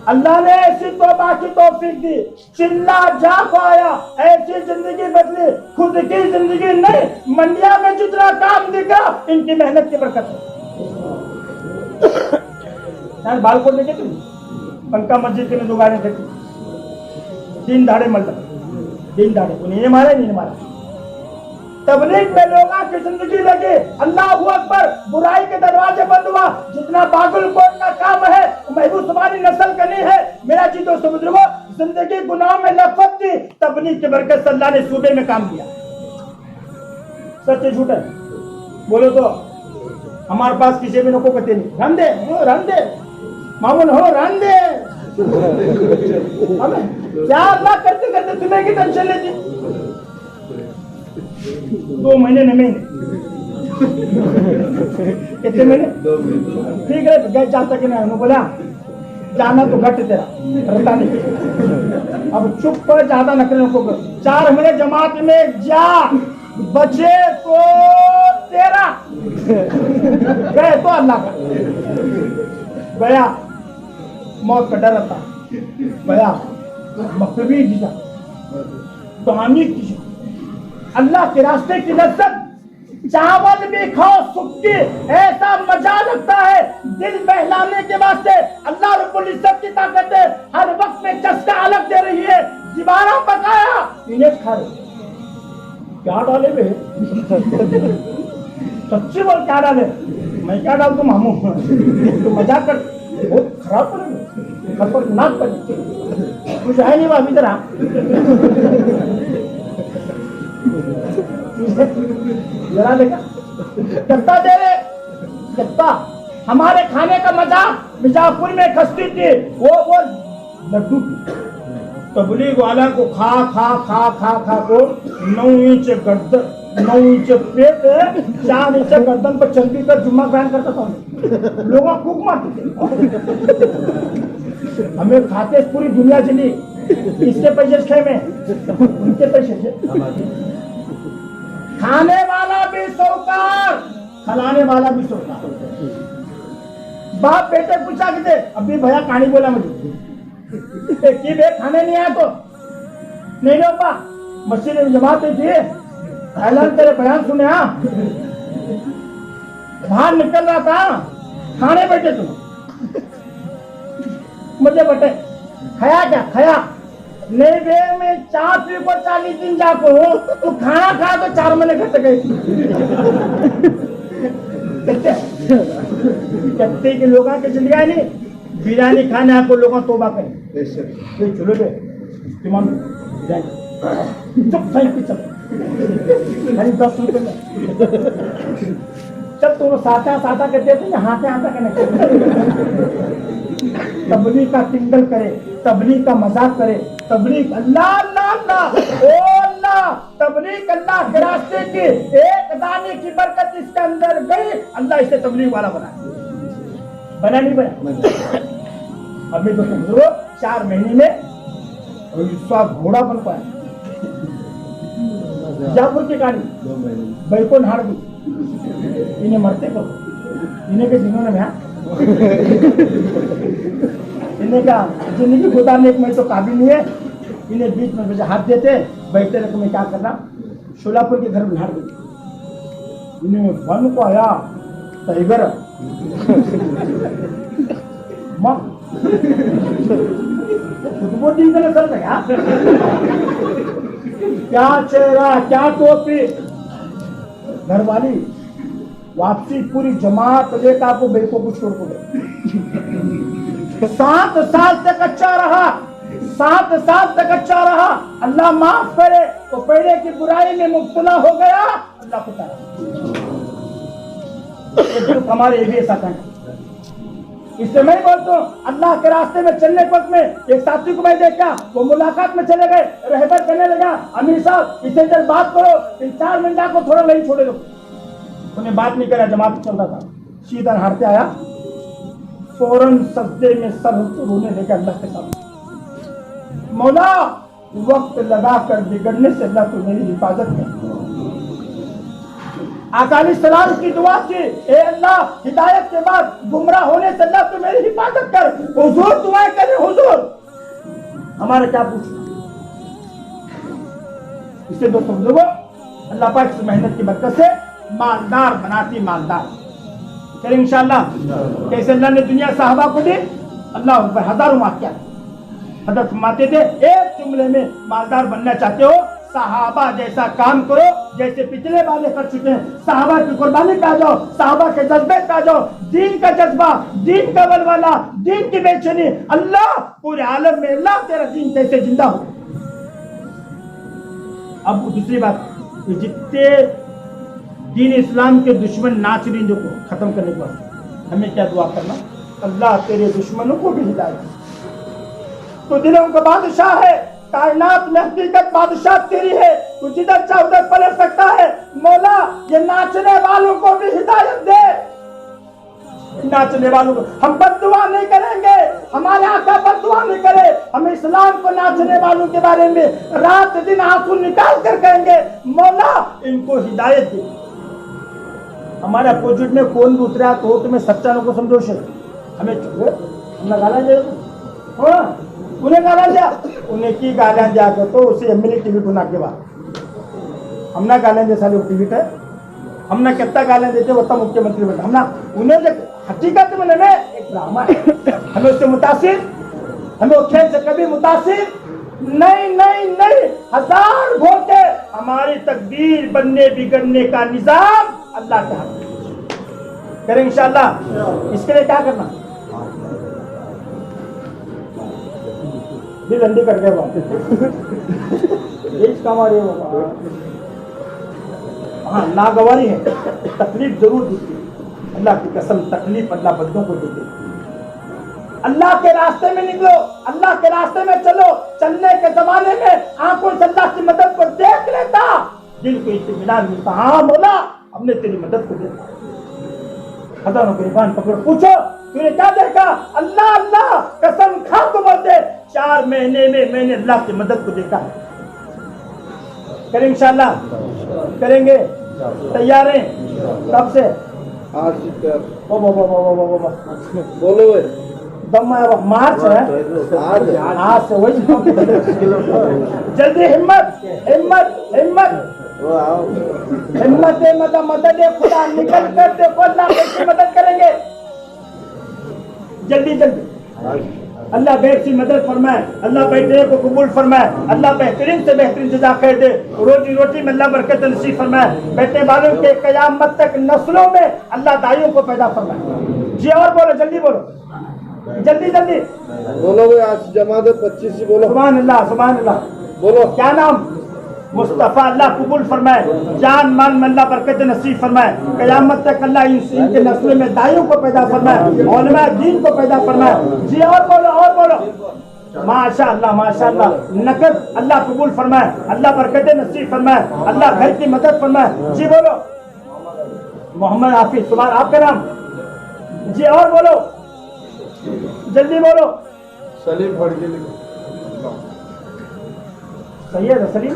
अल्लाह ने ऐसी तौबा की तौफीक दी, चिल्ला जा पाया, ऐसी जिंदगी बदली, खुद की जिंदगी नहीं। मंडिया में जितना काम दिखा इनकी मेहनत की बरकत है। बालकोट लेके तुम पंका मस्जिद के में 2 गाड़ियां देखी, 3 दाड़े मल दिन दाड़े, उन्हें मारा नहीं मारा। तबलीग में लोगों की जिंदगी लगी, अल्लाह अकबर, बुराई के दरवाजे बंद हुआ। जितना बागुलकोट का काम है महबूब सुबानी नस्ल का नहीं है। मेरा जी दोस्तों बुजुर्गों, जिंदगी गुनाह में लपत थी, तबलीग की बरकत से अल्लाह ने सूबे में काम किया। सच झूठ है बोलो तो हमारे पास किसी भी नको कहते नहीं, रन दे मामून हो, रन दे। क्या अल्लाह करते करते तुम्हें की टेंशन लेती? 2 महीने नहीं महीने कितने महीने? ठीक है, गए जाता कि नहीं? उन्होंने बोला जाना तो घट तेरा, रहता नहीं। अब चुप पर ज्यादा नकल को 4 महीने जमात में जा, बचे तो तेरा, गए तो अल्लाह का। गया, मौत का डर था, गया मकबी जिसा दानी की, अल्लाह के रास्ते की लज्जत, चावल भी खाओ सुक्की, ऐसा मजा लगता है दिल बहलाने के वास्ते। अल्लाह रब्बुल इज्जत की ताकत है, हर वक्त में चस्का अलग दे रही है। जिबारा पकाया, इन्हें खा रहे, क्या डाले बे? सच्ची बोल, क्या डाले? मैं क्या डाल दूं मामू? तो मजाक कर, बहुत खराब पड़ेगा, खतरनाक पड़ेगा। कुछ है नहीं बाबी जरा, जरा देखा कितना दे रहे, कितना हमारे खाने का मजा। मिर्जापुर में खस्ती थी, वो लड्डू तबलीग वाला को खा खा खा खा खा को 9 इंच गर्दन, 9 इंच पेट, 4 इंच गर्दन पर चलती कर जुम्मा बयान करता था। लोग फूक मारते थे, हमें खाते पूरी दुनिया चली, इससे पैसे खे में, उनके पैसे थे। खाने वाला भी सौकार, खिलाने वाला भी सौकार। बाप बेटे पूछा कि अभी भैया कहानी बोला मुझे कि बे खाने नहीं आया तो नहीं लो पा, मस्जिद में जमात थी, ऐलान तेरे बयान सुने, हाँ बाहर निकल रहा था, खाने बैठे तुम, मुझे बटे खाया क्या खाया नहीं बे, मैं 4 पी को 40 दिन जाको हूँ, तू खाना खा तो 4 महीने घट गए। कत्ते के लोग आके चल गए नहीं, बिरयानी खाने आपको लोगों तोबा करें, चलो बे तुम चुप सही चल, 10 रुपए में चल, तुम साथा के देते हाथे तबलीग का टिंगल करे, तबलीग का मजाक करे, तबलीग अल्लाह अल्लाह अल्लाह, ओ अल्लाह, तबलीग अल्लाह के रास्ते की एक दाने की बरकत इसके अंदर गई, अल्लाह इसे तबलीग वाला बना नहीं बना। अभी तो समझो 4 महीने में इसका घोड़ा बन पाया। जापुर की कहानी बैको नहाड़ दी, इन्हें मरते को, इन्हें के दिनों में इन्हें का जिंदगी गुजारने में तो काबिल नहीं है, इन्हें बीच में मुझे हाथ देते बैठते रहे, मैं क्या करना, शोलापुर के घर में नहाड़ दी, इन्हें वन को आया टाइगर फुटबॉल टीम का नजर था क्या चेहरा, क्या टोपी, घरवाली वापसी पूरी जमात लेकर आपको बेको को छोड़ को गए। 7 साल तक अच्छा रहा, 7 साल तक अच्छा रहा, अल्लाह माफ करे तो पहले की बुराई में मुब्तला हो गया, अल्लाह को तारा हमारे भी ऐसा कहना। इससे मैं बोलता हूँ अल्लाह के रास्ते में चलने के वक्त में एक साथी को मैं देखा, वो मुलाकात में चले गए, रहबर करने लगा, अमीर साहब इससे जब बात करो, इन 4 मिनट को थोड़ा नहीं छोड़े दो, उन्हें बात नहीं करा, जमात चल रहा था, सीधा हारते आया, फौरन सजदे में सर रोने लगे अल्लाह के साथ, मौला वक्त लगा कर बिगड़ने से अल्लाह तो मेरी हिफाजत में। आका अलैहिस्सलाम की दुआ थी, ए अल्लाह हिदायत के बाद गुमराह होने से अल्लाह तो मेरी हिफाजत कर। हुजूर दुआएं करें, हुजूर हमारे क्या पूछना। इससे दोस्तों लोगों अल्लाह पाक की मेहनत की बरकत से मालदार बनाती, मालदार चलिए इंशाअल्लाह। कैसे अल्लाह ने दुनिया साहबा को दी, अल्लाह पर हजारों वाक़या हजरत फरमाते थे, एक जुमले में मालदार बनना चाहते हो साहबा जैसा काम करो जैसे पिछले वाले कर चुके हैं, साहबा की कुर्बानी पे आ जाओ, साहबा के जज्बे पे आ जाओ, दीन का जज्बा, दीन का बलवाला, दीन की बेचैनी, अल्लाह पूरे आलम में अल्लाह तेरा दीन कैसे जिंदा हो। अब दूसरी बात, जितने दीन इस्लाम के दुश्मन नाचरीन को खत्म करने के बाद हमें क्या दुआ करना, अल्लाह तेरे दुश्मनों को भी हिदायत, तो दिलों का बादशाह है, कायनात में हकीकत बादशाह तेरी है, तू जिधर चाहे उधर पलट सकता है। मौला ये नाचने वालों को भी हिदायत दे, नाचने वालों को। हम बद्दुआ नहीं करेंगे, हमारे आका बद्दुआ नहीं करे। हम इस्लाम को नाचने वालों के बारे में रात दिन आंसू निकाल कर कहेंगे मौला इनको हिदायत दे। हमारे अपोजिट में कौन भी उतरा तो तुम्हें सच्चा लोगों को समझो से हमें हमने गाला दिया, उन्हें गाला दिया, उन्हें की गालियां दिया तो उसे एमएलए टीवी को ना के बाद हमने गालियां दे साले टीवी पे, हमने कितना गालियां देते वो तब मुख्यमंत्री बने। हमने उन्हें जो हकीकत में एक ड्रामा है, हमें उससे मुतासिर, हमें खेल से कभी मुतासिर नहीं नहीं नहीं। हजार वोटे हमारी तकदीर बनने बिगड़ने का निजाम अल्लाह के हाथ में करें इंशाअल्लाह। इसके लिए क्या करना, दिल अंडी कर गए हमारे। हाँ नागवारी है, तकलीफ जरूर देती है, अल्लाह की कसम तकलीफ अल्लाह बंदों को देते। अल्लाह के रास्ते में निकलो, अल्लाह के रास्ते में चलो। चलने के जमाने में आंखों से अल्लाह की मदद को देख लेता, दिल को इत्मीनान मिलता, हाँ मौला हमने तेरी मदद को देखा। हजारों गिरबान पकड़ पूछो तूने क्या देखा, अल्लाह अल्लाह कसम खा को बोलते 4 महीने में मैंने अल्लाह की मदद को देखा। करें इंशाअल्लाह, करेंगे, तैयार हैं कब से? आज से बोलो दम मार्च है आज से, वही जल्दी हिम्मत हिम्मत हिम्मत हिम्मत मदद खुदा निकल कर देखो अल्लाह कैसी मदद करेंगे। जल्दी जल्दी अल्लाह बेहतरी मदद फरमाए, अल्लाह बेटे को कबूल फरमाए, अल्लाह बेहतरीन से बेहतरीन जज़ा खैर दे, रोजी रोटी में अल्लाह बरकत नसीब फरमाए, बेटे वालों के क़यामत तक नस्लों में अल्लाह दाइयों को पैदा फरमाए। जी और बोलो, जल्दी बोलो, जल्दी जल्दी बोलो भाई। आज जमात 25 से बोलो सुभान अल्लाह सुभान अल्लाह। बोलो क्या नाम? मुस्तफ़ा, अल्लाह कबूल फरमाए, जान मान में अल्लाह बरकत नसीब फरमाए, क़यामत तक अल्लाह इनके नस्ल में दाइयों को पैदा फरमाए, उलमा दीन को पैदा फरमाए। जी और बोलो माशाअल्लाह माशाअल्लाह। नकद अल्लाह कबूल फरमाए, अल्लाह बरकत नसीब फरमाए, अल्लाह घर की मदद फरमाए। जी बोलो मोहम्मद हाफिज, सुभान आपका नाम? जी और बोलो, जल्दी बोलो। सलीम फड़के सही है सलीम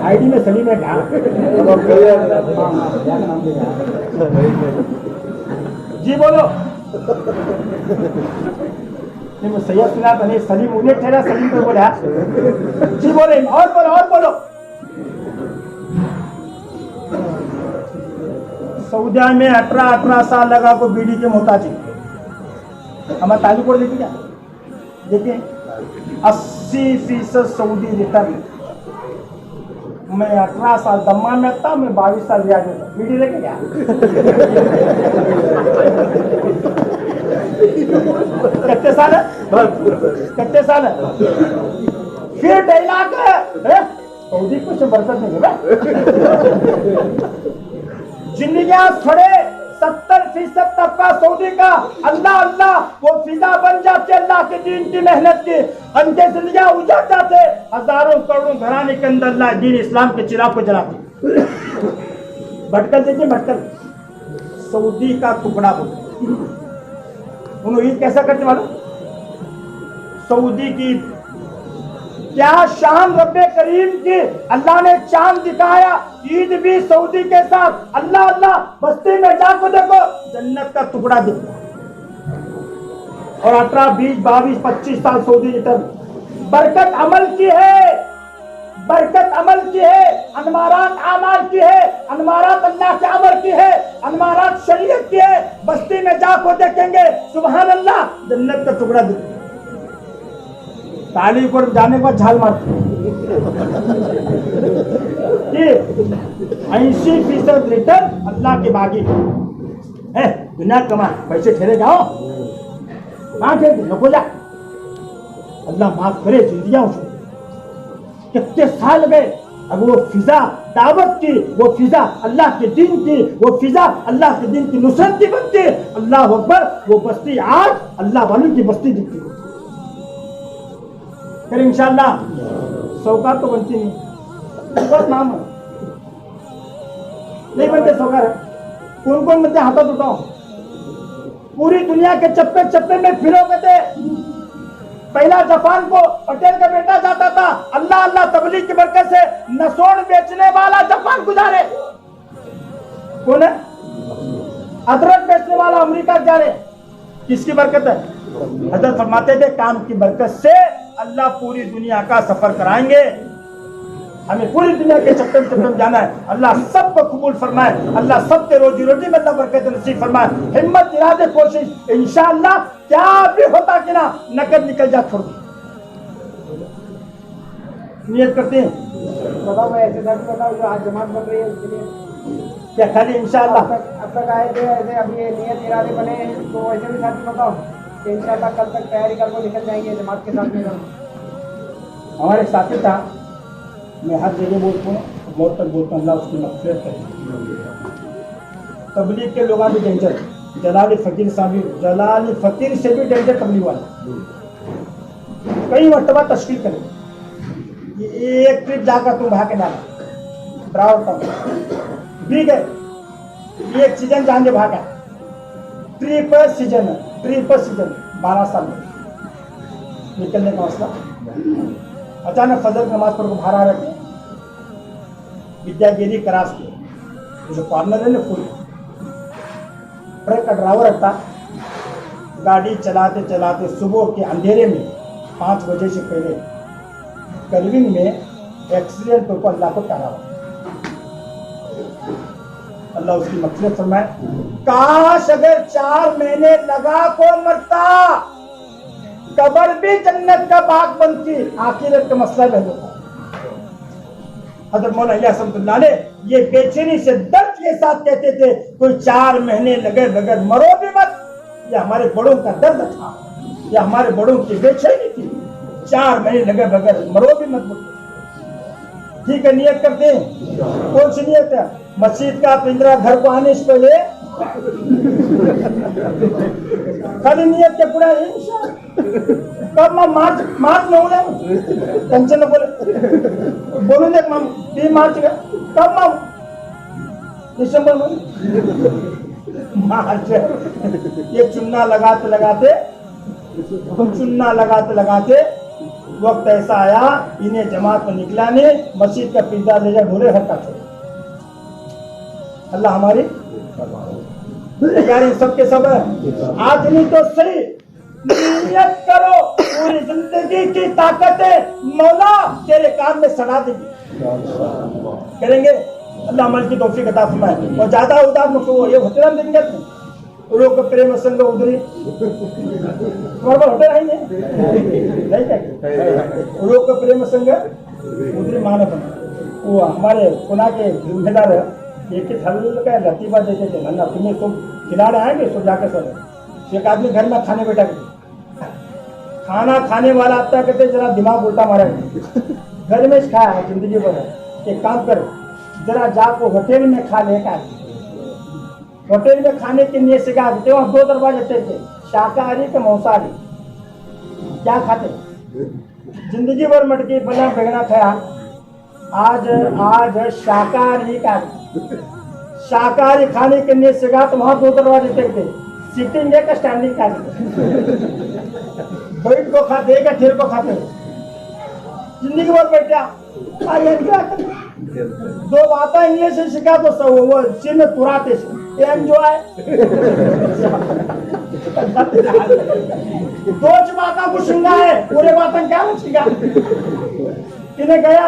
आईडी में सलीम है क्या? जी बोलो। नहीं मैं सैयद सुना था, नहीं सलीम उन्हें ठहरा, सलीम पे बोला। जी बोले और बोलो और बोलो। सऊदिया में 18 साल लगा को बीड़ी के मोहताज हमारे तालीम को देखिए क्या, देखिए 80% सऊदी रिटर्न। मैं 18 साल दम्मा में था, मैं 22 साल रियाद में था, बीड़ी लेके क्या कितने साल है, कितने साल है? फिर डायलॉग है सऊदी कुछ बरकत नहीं है। जिंदगियां छोड़े 70% तबका सऊदी का, अल्लाह अल्लाह वो फिजा बन जाते अल्लाह के दीन की मेहनत की, अंधे जिंदगियां उजड़ जाते, हजारों करोड़ों घराने के अंदर अल्लाह दीन इस्लाम के चिराग को जलाते। भटकल देखिए भटकल, सऊदी का टुकड़ा बोलते। उन्होंने ईद कैसा करते मालूम? सऊदी की क्या शान रब्बे करीम की, अल्लाह ने चांद दिखाया, ईद भी सऊदी के साथ। अल्लाह अल्लाह बस्ती में जाकर देखो जन्नत का टुकड़ा दिखता। और 18, 20, 22, 25 साल सऊदी रिटर्न। बरकत अमल की है, बरकत अमल की है, अनमारात आमाल की है, अनमारात अल्लाह के अमर की है, अनमारात शरीयत की है। बस्ती में जाकर देखेंगे सुभान अल्लाह जन्नत का टुकड़ा दिखता। ताली पर जाने के बाद झाल मारते 80% रिटर्न अल्लाह के बागी है। दुनिया कमा पैसे ठहरे जाओ नको जा, अल्लाह माफ करे जिंदगियां उसको। कितने साल गए, अब वो फिजा दावत की, वो फिजा अल्लाह के दिन की, वो फिजा अल्लाह के दिन की नुसरत की बनती। अल्लाह अकबर, वो बस्ती आज अल्लाह वालों की बस्ती दिखती है। फिर इंशाल्लाह सौकार तो बनती नहीं, बस नाम है, नहीं बनते सौकार। कौन कौन बनते हाथों उठाओ। पूरी दुनिया के चप्पे चप्पे में फिरोगे थे। पहला जापान को पटेल का बेटा जाता था, अल्लाह अल्लाह तबलीग की बरकत से नसोड़ बेचने वाला जापान गुजारे। कौन है? अदरक बेचने वाला अमेरिका जा रहे। किसकी बरकत है? हजरत फरमाते थे काम की बरकत से अल्लाह पूरी दुनिया का सफर कराएंगे। हमें पूरी दुनिया के चक्कर में जाना है। अल्लाह सबको कबूल फरमाए, अल्लाह सबके रोजी रोटी में अल्लाह बरकत नसीब फरमाए। हिम्मत इरादे कोशिश इंशाअल्लाह क्या भी होता कि ना नकद निकल जा छोड़ नियत करते हैं। बताओ भाई, ऐसे सच बताओ जो आज जमात बन रही है उसके लिए क्या खाली इंशाअल्लाह अब तक आए थे ऐसे, अभी ये नियत इरादे बने हैं, तो ऐसे भी साथी बताओ कि इंशाअल्लाह कल तक तैयारी करके निकल जाएंगे जमात के साथ में। हमारे साथी था, मैं हर जगह बोलता हूँ, बहुत तक बोलता हूँ, अल्लाह उसकी मग़फ़िरत करे। तबलीग के लोग भी डेंजर, जलाल फ़कीर साहब, जलाल फ़कीर से भी डेंजर तबलीग वाला। कई मरतबा तश्कील करे, ये एक ट्रिप जाकर तुम भाग के डाला ड्राइवर तक, ठीक है, ये एक सीजन जाने भागा, ट्रिप सीजन 12 साल में निकलने का मसला। अचानक फजर की नमाज पढ़ को बाहर आ रहे थे, विद्यागिरी क्रास के जो कॉर्नर है ना, फुल ट्रक का ड्राइवर था, गाड़ी चलाते चलाते सुबह के अंधेरे में 5 बजे से पहले करविंग में एक्सीडेंट होकर अल्लाह को टहरा। अल्लाह उसकी मग़फ़िरत फरमाए। काश अगर 4 महीने लगा को मरता, कब्र भी जन्नत का बाग बनती, आखिरत का मसला नहीं होता। हज़रत मौलाना इलियास रहमतुल्लाह ने ये बेचैनी से दर्द के साथ कहते थे, कोई 4 महीने लगे बगैर मरो भी मत। ये हमारे बड़ों का दर्द था, ये हमारे बड़ों की बेचैनी थी, 4 महीने लगे बगैर मरो भी मत। ठीक है, नियत करते हैं। कौन सी नियत है? मस्जिद का पिंजरा घर को आने से पहले खाली नियत के पूरा कब मार्च में हो टेंशन न बोलो देख माम 3 मार्च का कब माम दिसंबर में मार्च। ये चुन्ना लगाते लगाते वक्त ऐसा आया, इन्हें जमात में निकला ने, मस्जिद का पिंजरा ले जा ढोले हर का छोड़। अल्लाह हमारी तैयारी सबके सब है। आज नहीं तो सही नियत करो, पूरी जिंदगी की ताकतें मौला तेरे काम में सड़ा देगी। करेंगे, अल्लाह अमल की तौफीक अता फरमाए। और ज्यादा उदार मुझको ये होते ना देंगे रोक प्रेम संग उधरी होते नहीं क्या रोक प्रेम संग उधरी मानव। वो हमारे पुना के जिम्मेदार एक हल्का लतीफा देते थे, ना तुम्हें तुम खिलाने आएंगे तो जाके सो। एक आदमी घर में खाने बैठा, खाना खाने वाला आता कहते जरा दिमाग उल्टा मारा, घर में खाया है जिंदगी भर। एक काम कर, जरा जाको होटल में खा ले। का होटल में खाने के लिए से क्या देते, वहाँ 2 दरवाजे थे, शाकाहारी के मांसाहारी। क्या खाते? जिंदगी भर मटकी बना बेगना खाया, आज शाकाहारी का शाकाहारी खाने के लिए से तो वहाँ 2 दरवाजे थे, सिटिंग है का स्टैंडिंग का, बैठ को खाते का ठेर को खाते। जिंदगी भर बैठा 2 बातें इंग्लिश से सिखा तो सब वो सिर में तुराते एंजॉय 2 बातें को सिंगा है, पूरे बातें क्या सिखा इन्हें गया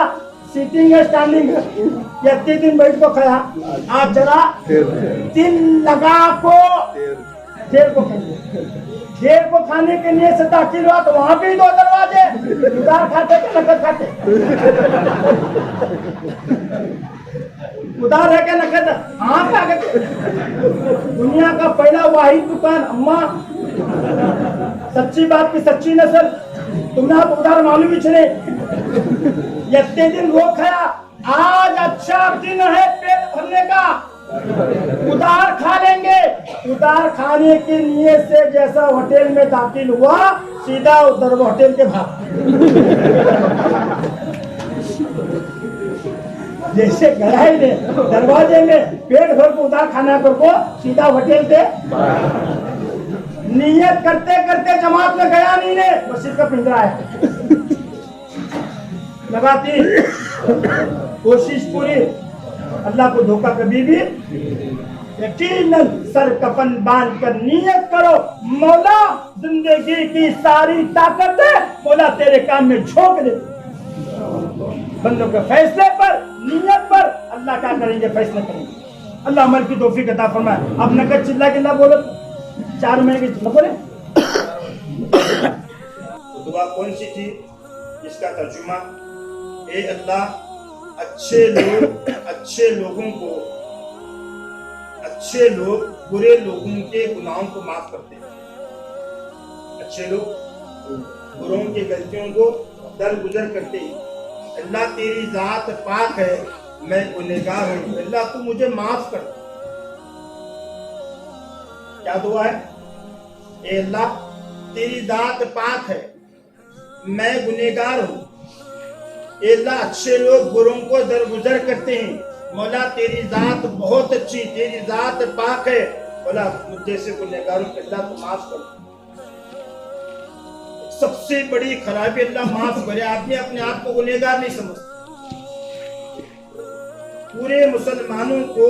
सिटिंग है स्टैंडिंग है, या 3 दिन बैठ को खाया। आज जरा 3 लगा को शेर को खाने के लिए से दाखिल हुआ तो वहां भी 2 दरवाजे, उधार खाते के नकद खाते, उधार है क्या नकद? हाँ क्या कहते? दुनिया का पहला वाहिद दुकान अम्मा, सच्ची बात की सच्ची नस्ल। तुमने आप उधार मालूम ही चले, इतने दिन रोक खाया, आज अच्छा दिन है पेट भरने का, उधार खा लेंगे। उधार खाने के लिए से जैसा होटल में दाखिल हुआ, सीधा उधर होटल के भाग। जैसे गलाई ने दरवाजे में पेट भर को उतार खाना करको सीधा होटल से नियत करते करते जमात में गया नहीं ने मस्जिद का पिंजरा है लगाती कोशिश पूरी अल्लाह को धोखा कभी भी यकीनन सर कफन बांध कर नियत करो मौला जिंदगी की सारी ताकत है मौला तेरे काम में झोंक दे बंदों के फैसले पर नियत पर अल्लाह क्या करेंगे फैसला करेंगे अल्लाह अमल की तौफीक अता फरमाए अब नकद चिल्ला चिल्ला बोलो 4 महीने की बोले तो दुआ कौन सी थी इसका तर्जुमा ए अल्लाह अच्छे लोग बुरे लोगों के गुनाहों को माफ करते हैं अच्छे लोग बुरों की गलतियों को दरगुजर करते हैं अल्लाह तेरी जात पाक है मैं गुनहगार हूँ अल्लाह तू मुझे माफ कर क्या दुआ है ए अल्लाह तेरी जात पाक है मैं गुनहगार हूँ ए अल्लाह अच्छे लोग बुरों को दरगुजर करते हैं मौला तेरी जात बहुत अच्छी तेरी जात पाक है मौला मुझ जैसे गुनहगारों को अल्लाह तू माफ कर सबसे बड़ी खराबी अल्लाह माफ करे आदमी अपने आप को गुनहगार नहीं समझता पूरे मुसलमानों को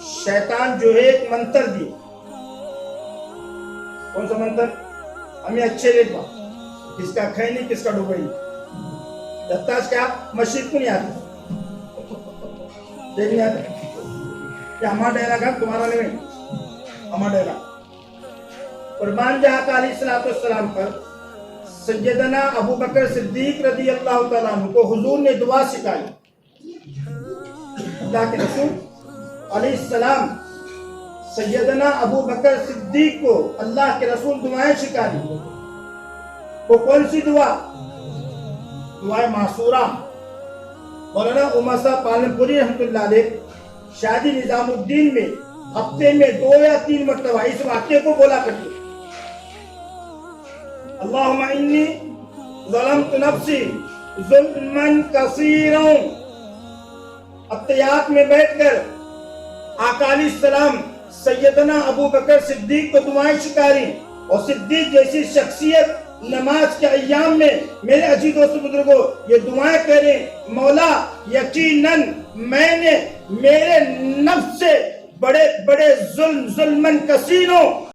शैतान जो है एक मंत्र दी कौन सा मंत्र हमें अच्छे देखा किसका खैनी किसका डुबई दत्ताज क्या मस्जिद को नहीं आती नहीं आता क्या हमारा डायलॉग है तुम्हारा नहीं हमारा डायलॉग कुर्बान जहाँ का अलैहिस्सलाम पर सैयदना अबू बकर सिद्दीक रज़ी अल्लाह तआला अन्हु को हुजूर ने दुआ सिखाई अल्लाह के रसूल अलैहिस्सलाम सैयदना अबू बकर सिद्दीक को अल्लाह के रसूल दुआएं सिखाई वो कौन सी दुआ दुआ मासूरा मौलाना उमर साहब पालनपुरी रहमतुल्लाह अलैह शादी निजामुद्दीन में हफ्ते में 2 या 3 मरतबा इस वाक्य को बोला करते अल्लाहुम्मा इन्नी ज़लमतु नफ्सी ज़ुल्मन कसीरा अत्तयात में बैठकर आका अलैहिस्सलाम सैयदना अबू बकर सिद्दीक को दुआएं शिकारी और सिद्दीक जैसी शख्सियत नमाज के अय्याम में मेरे अजीज दोस्तों बुजुर्गों ये दुआएं करें मौला यकीनन मैंने मेरे नफ्स से बड़े बड़े जुल्मन कसीरों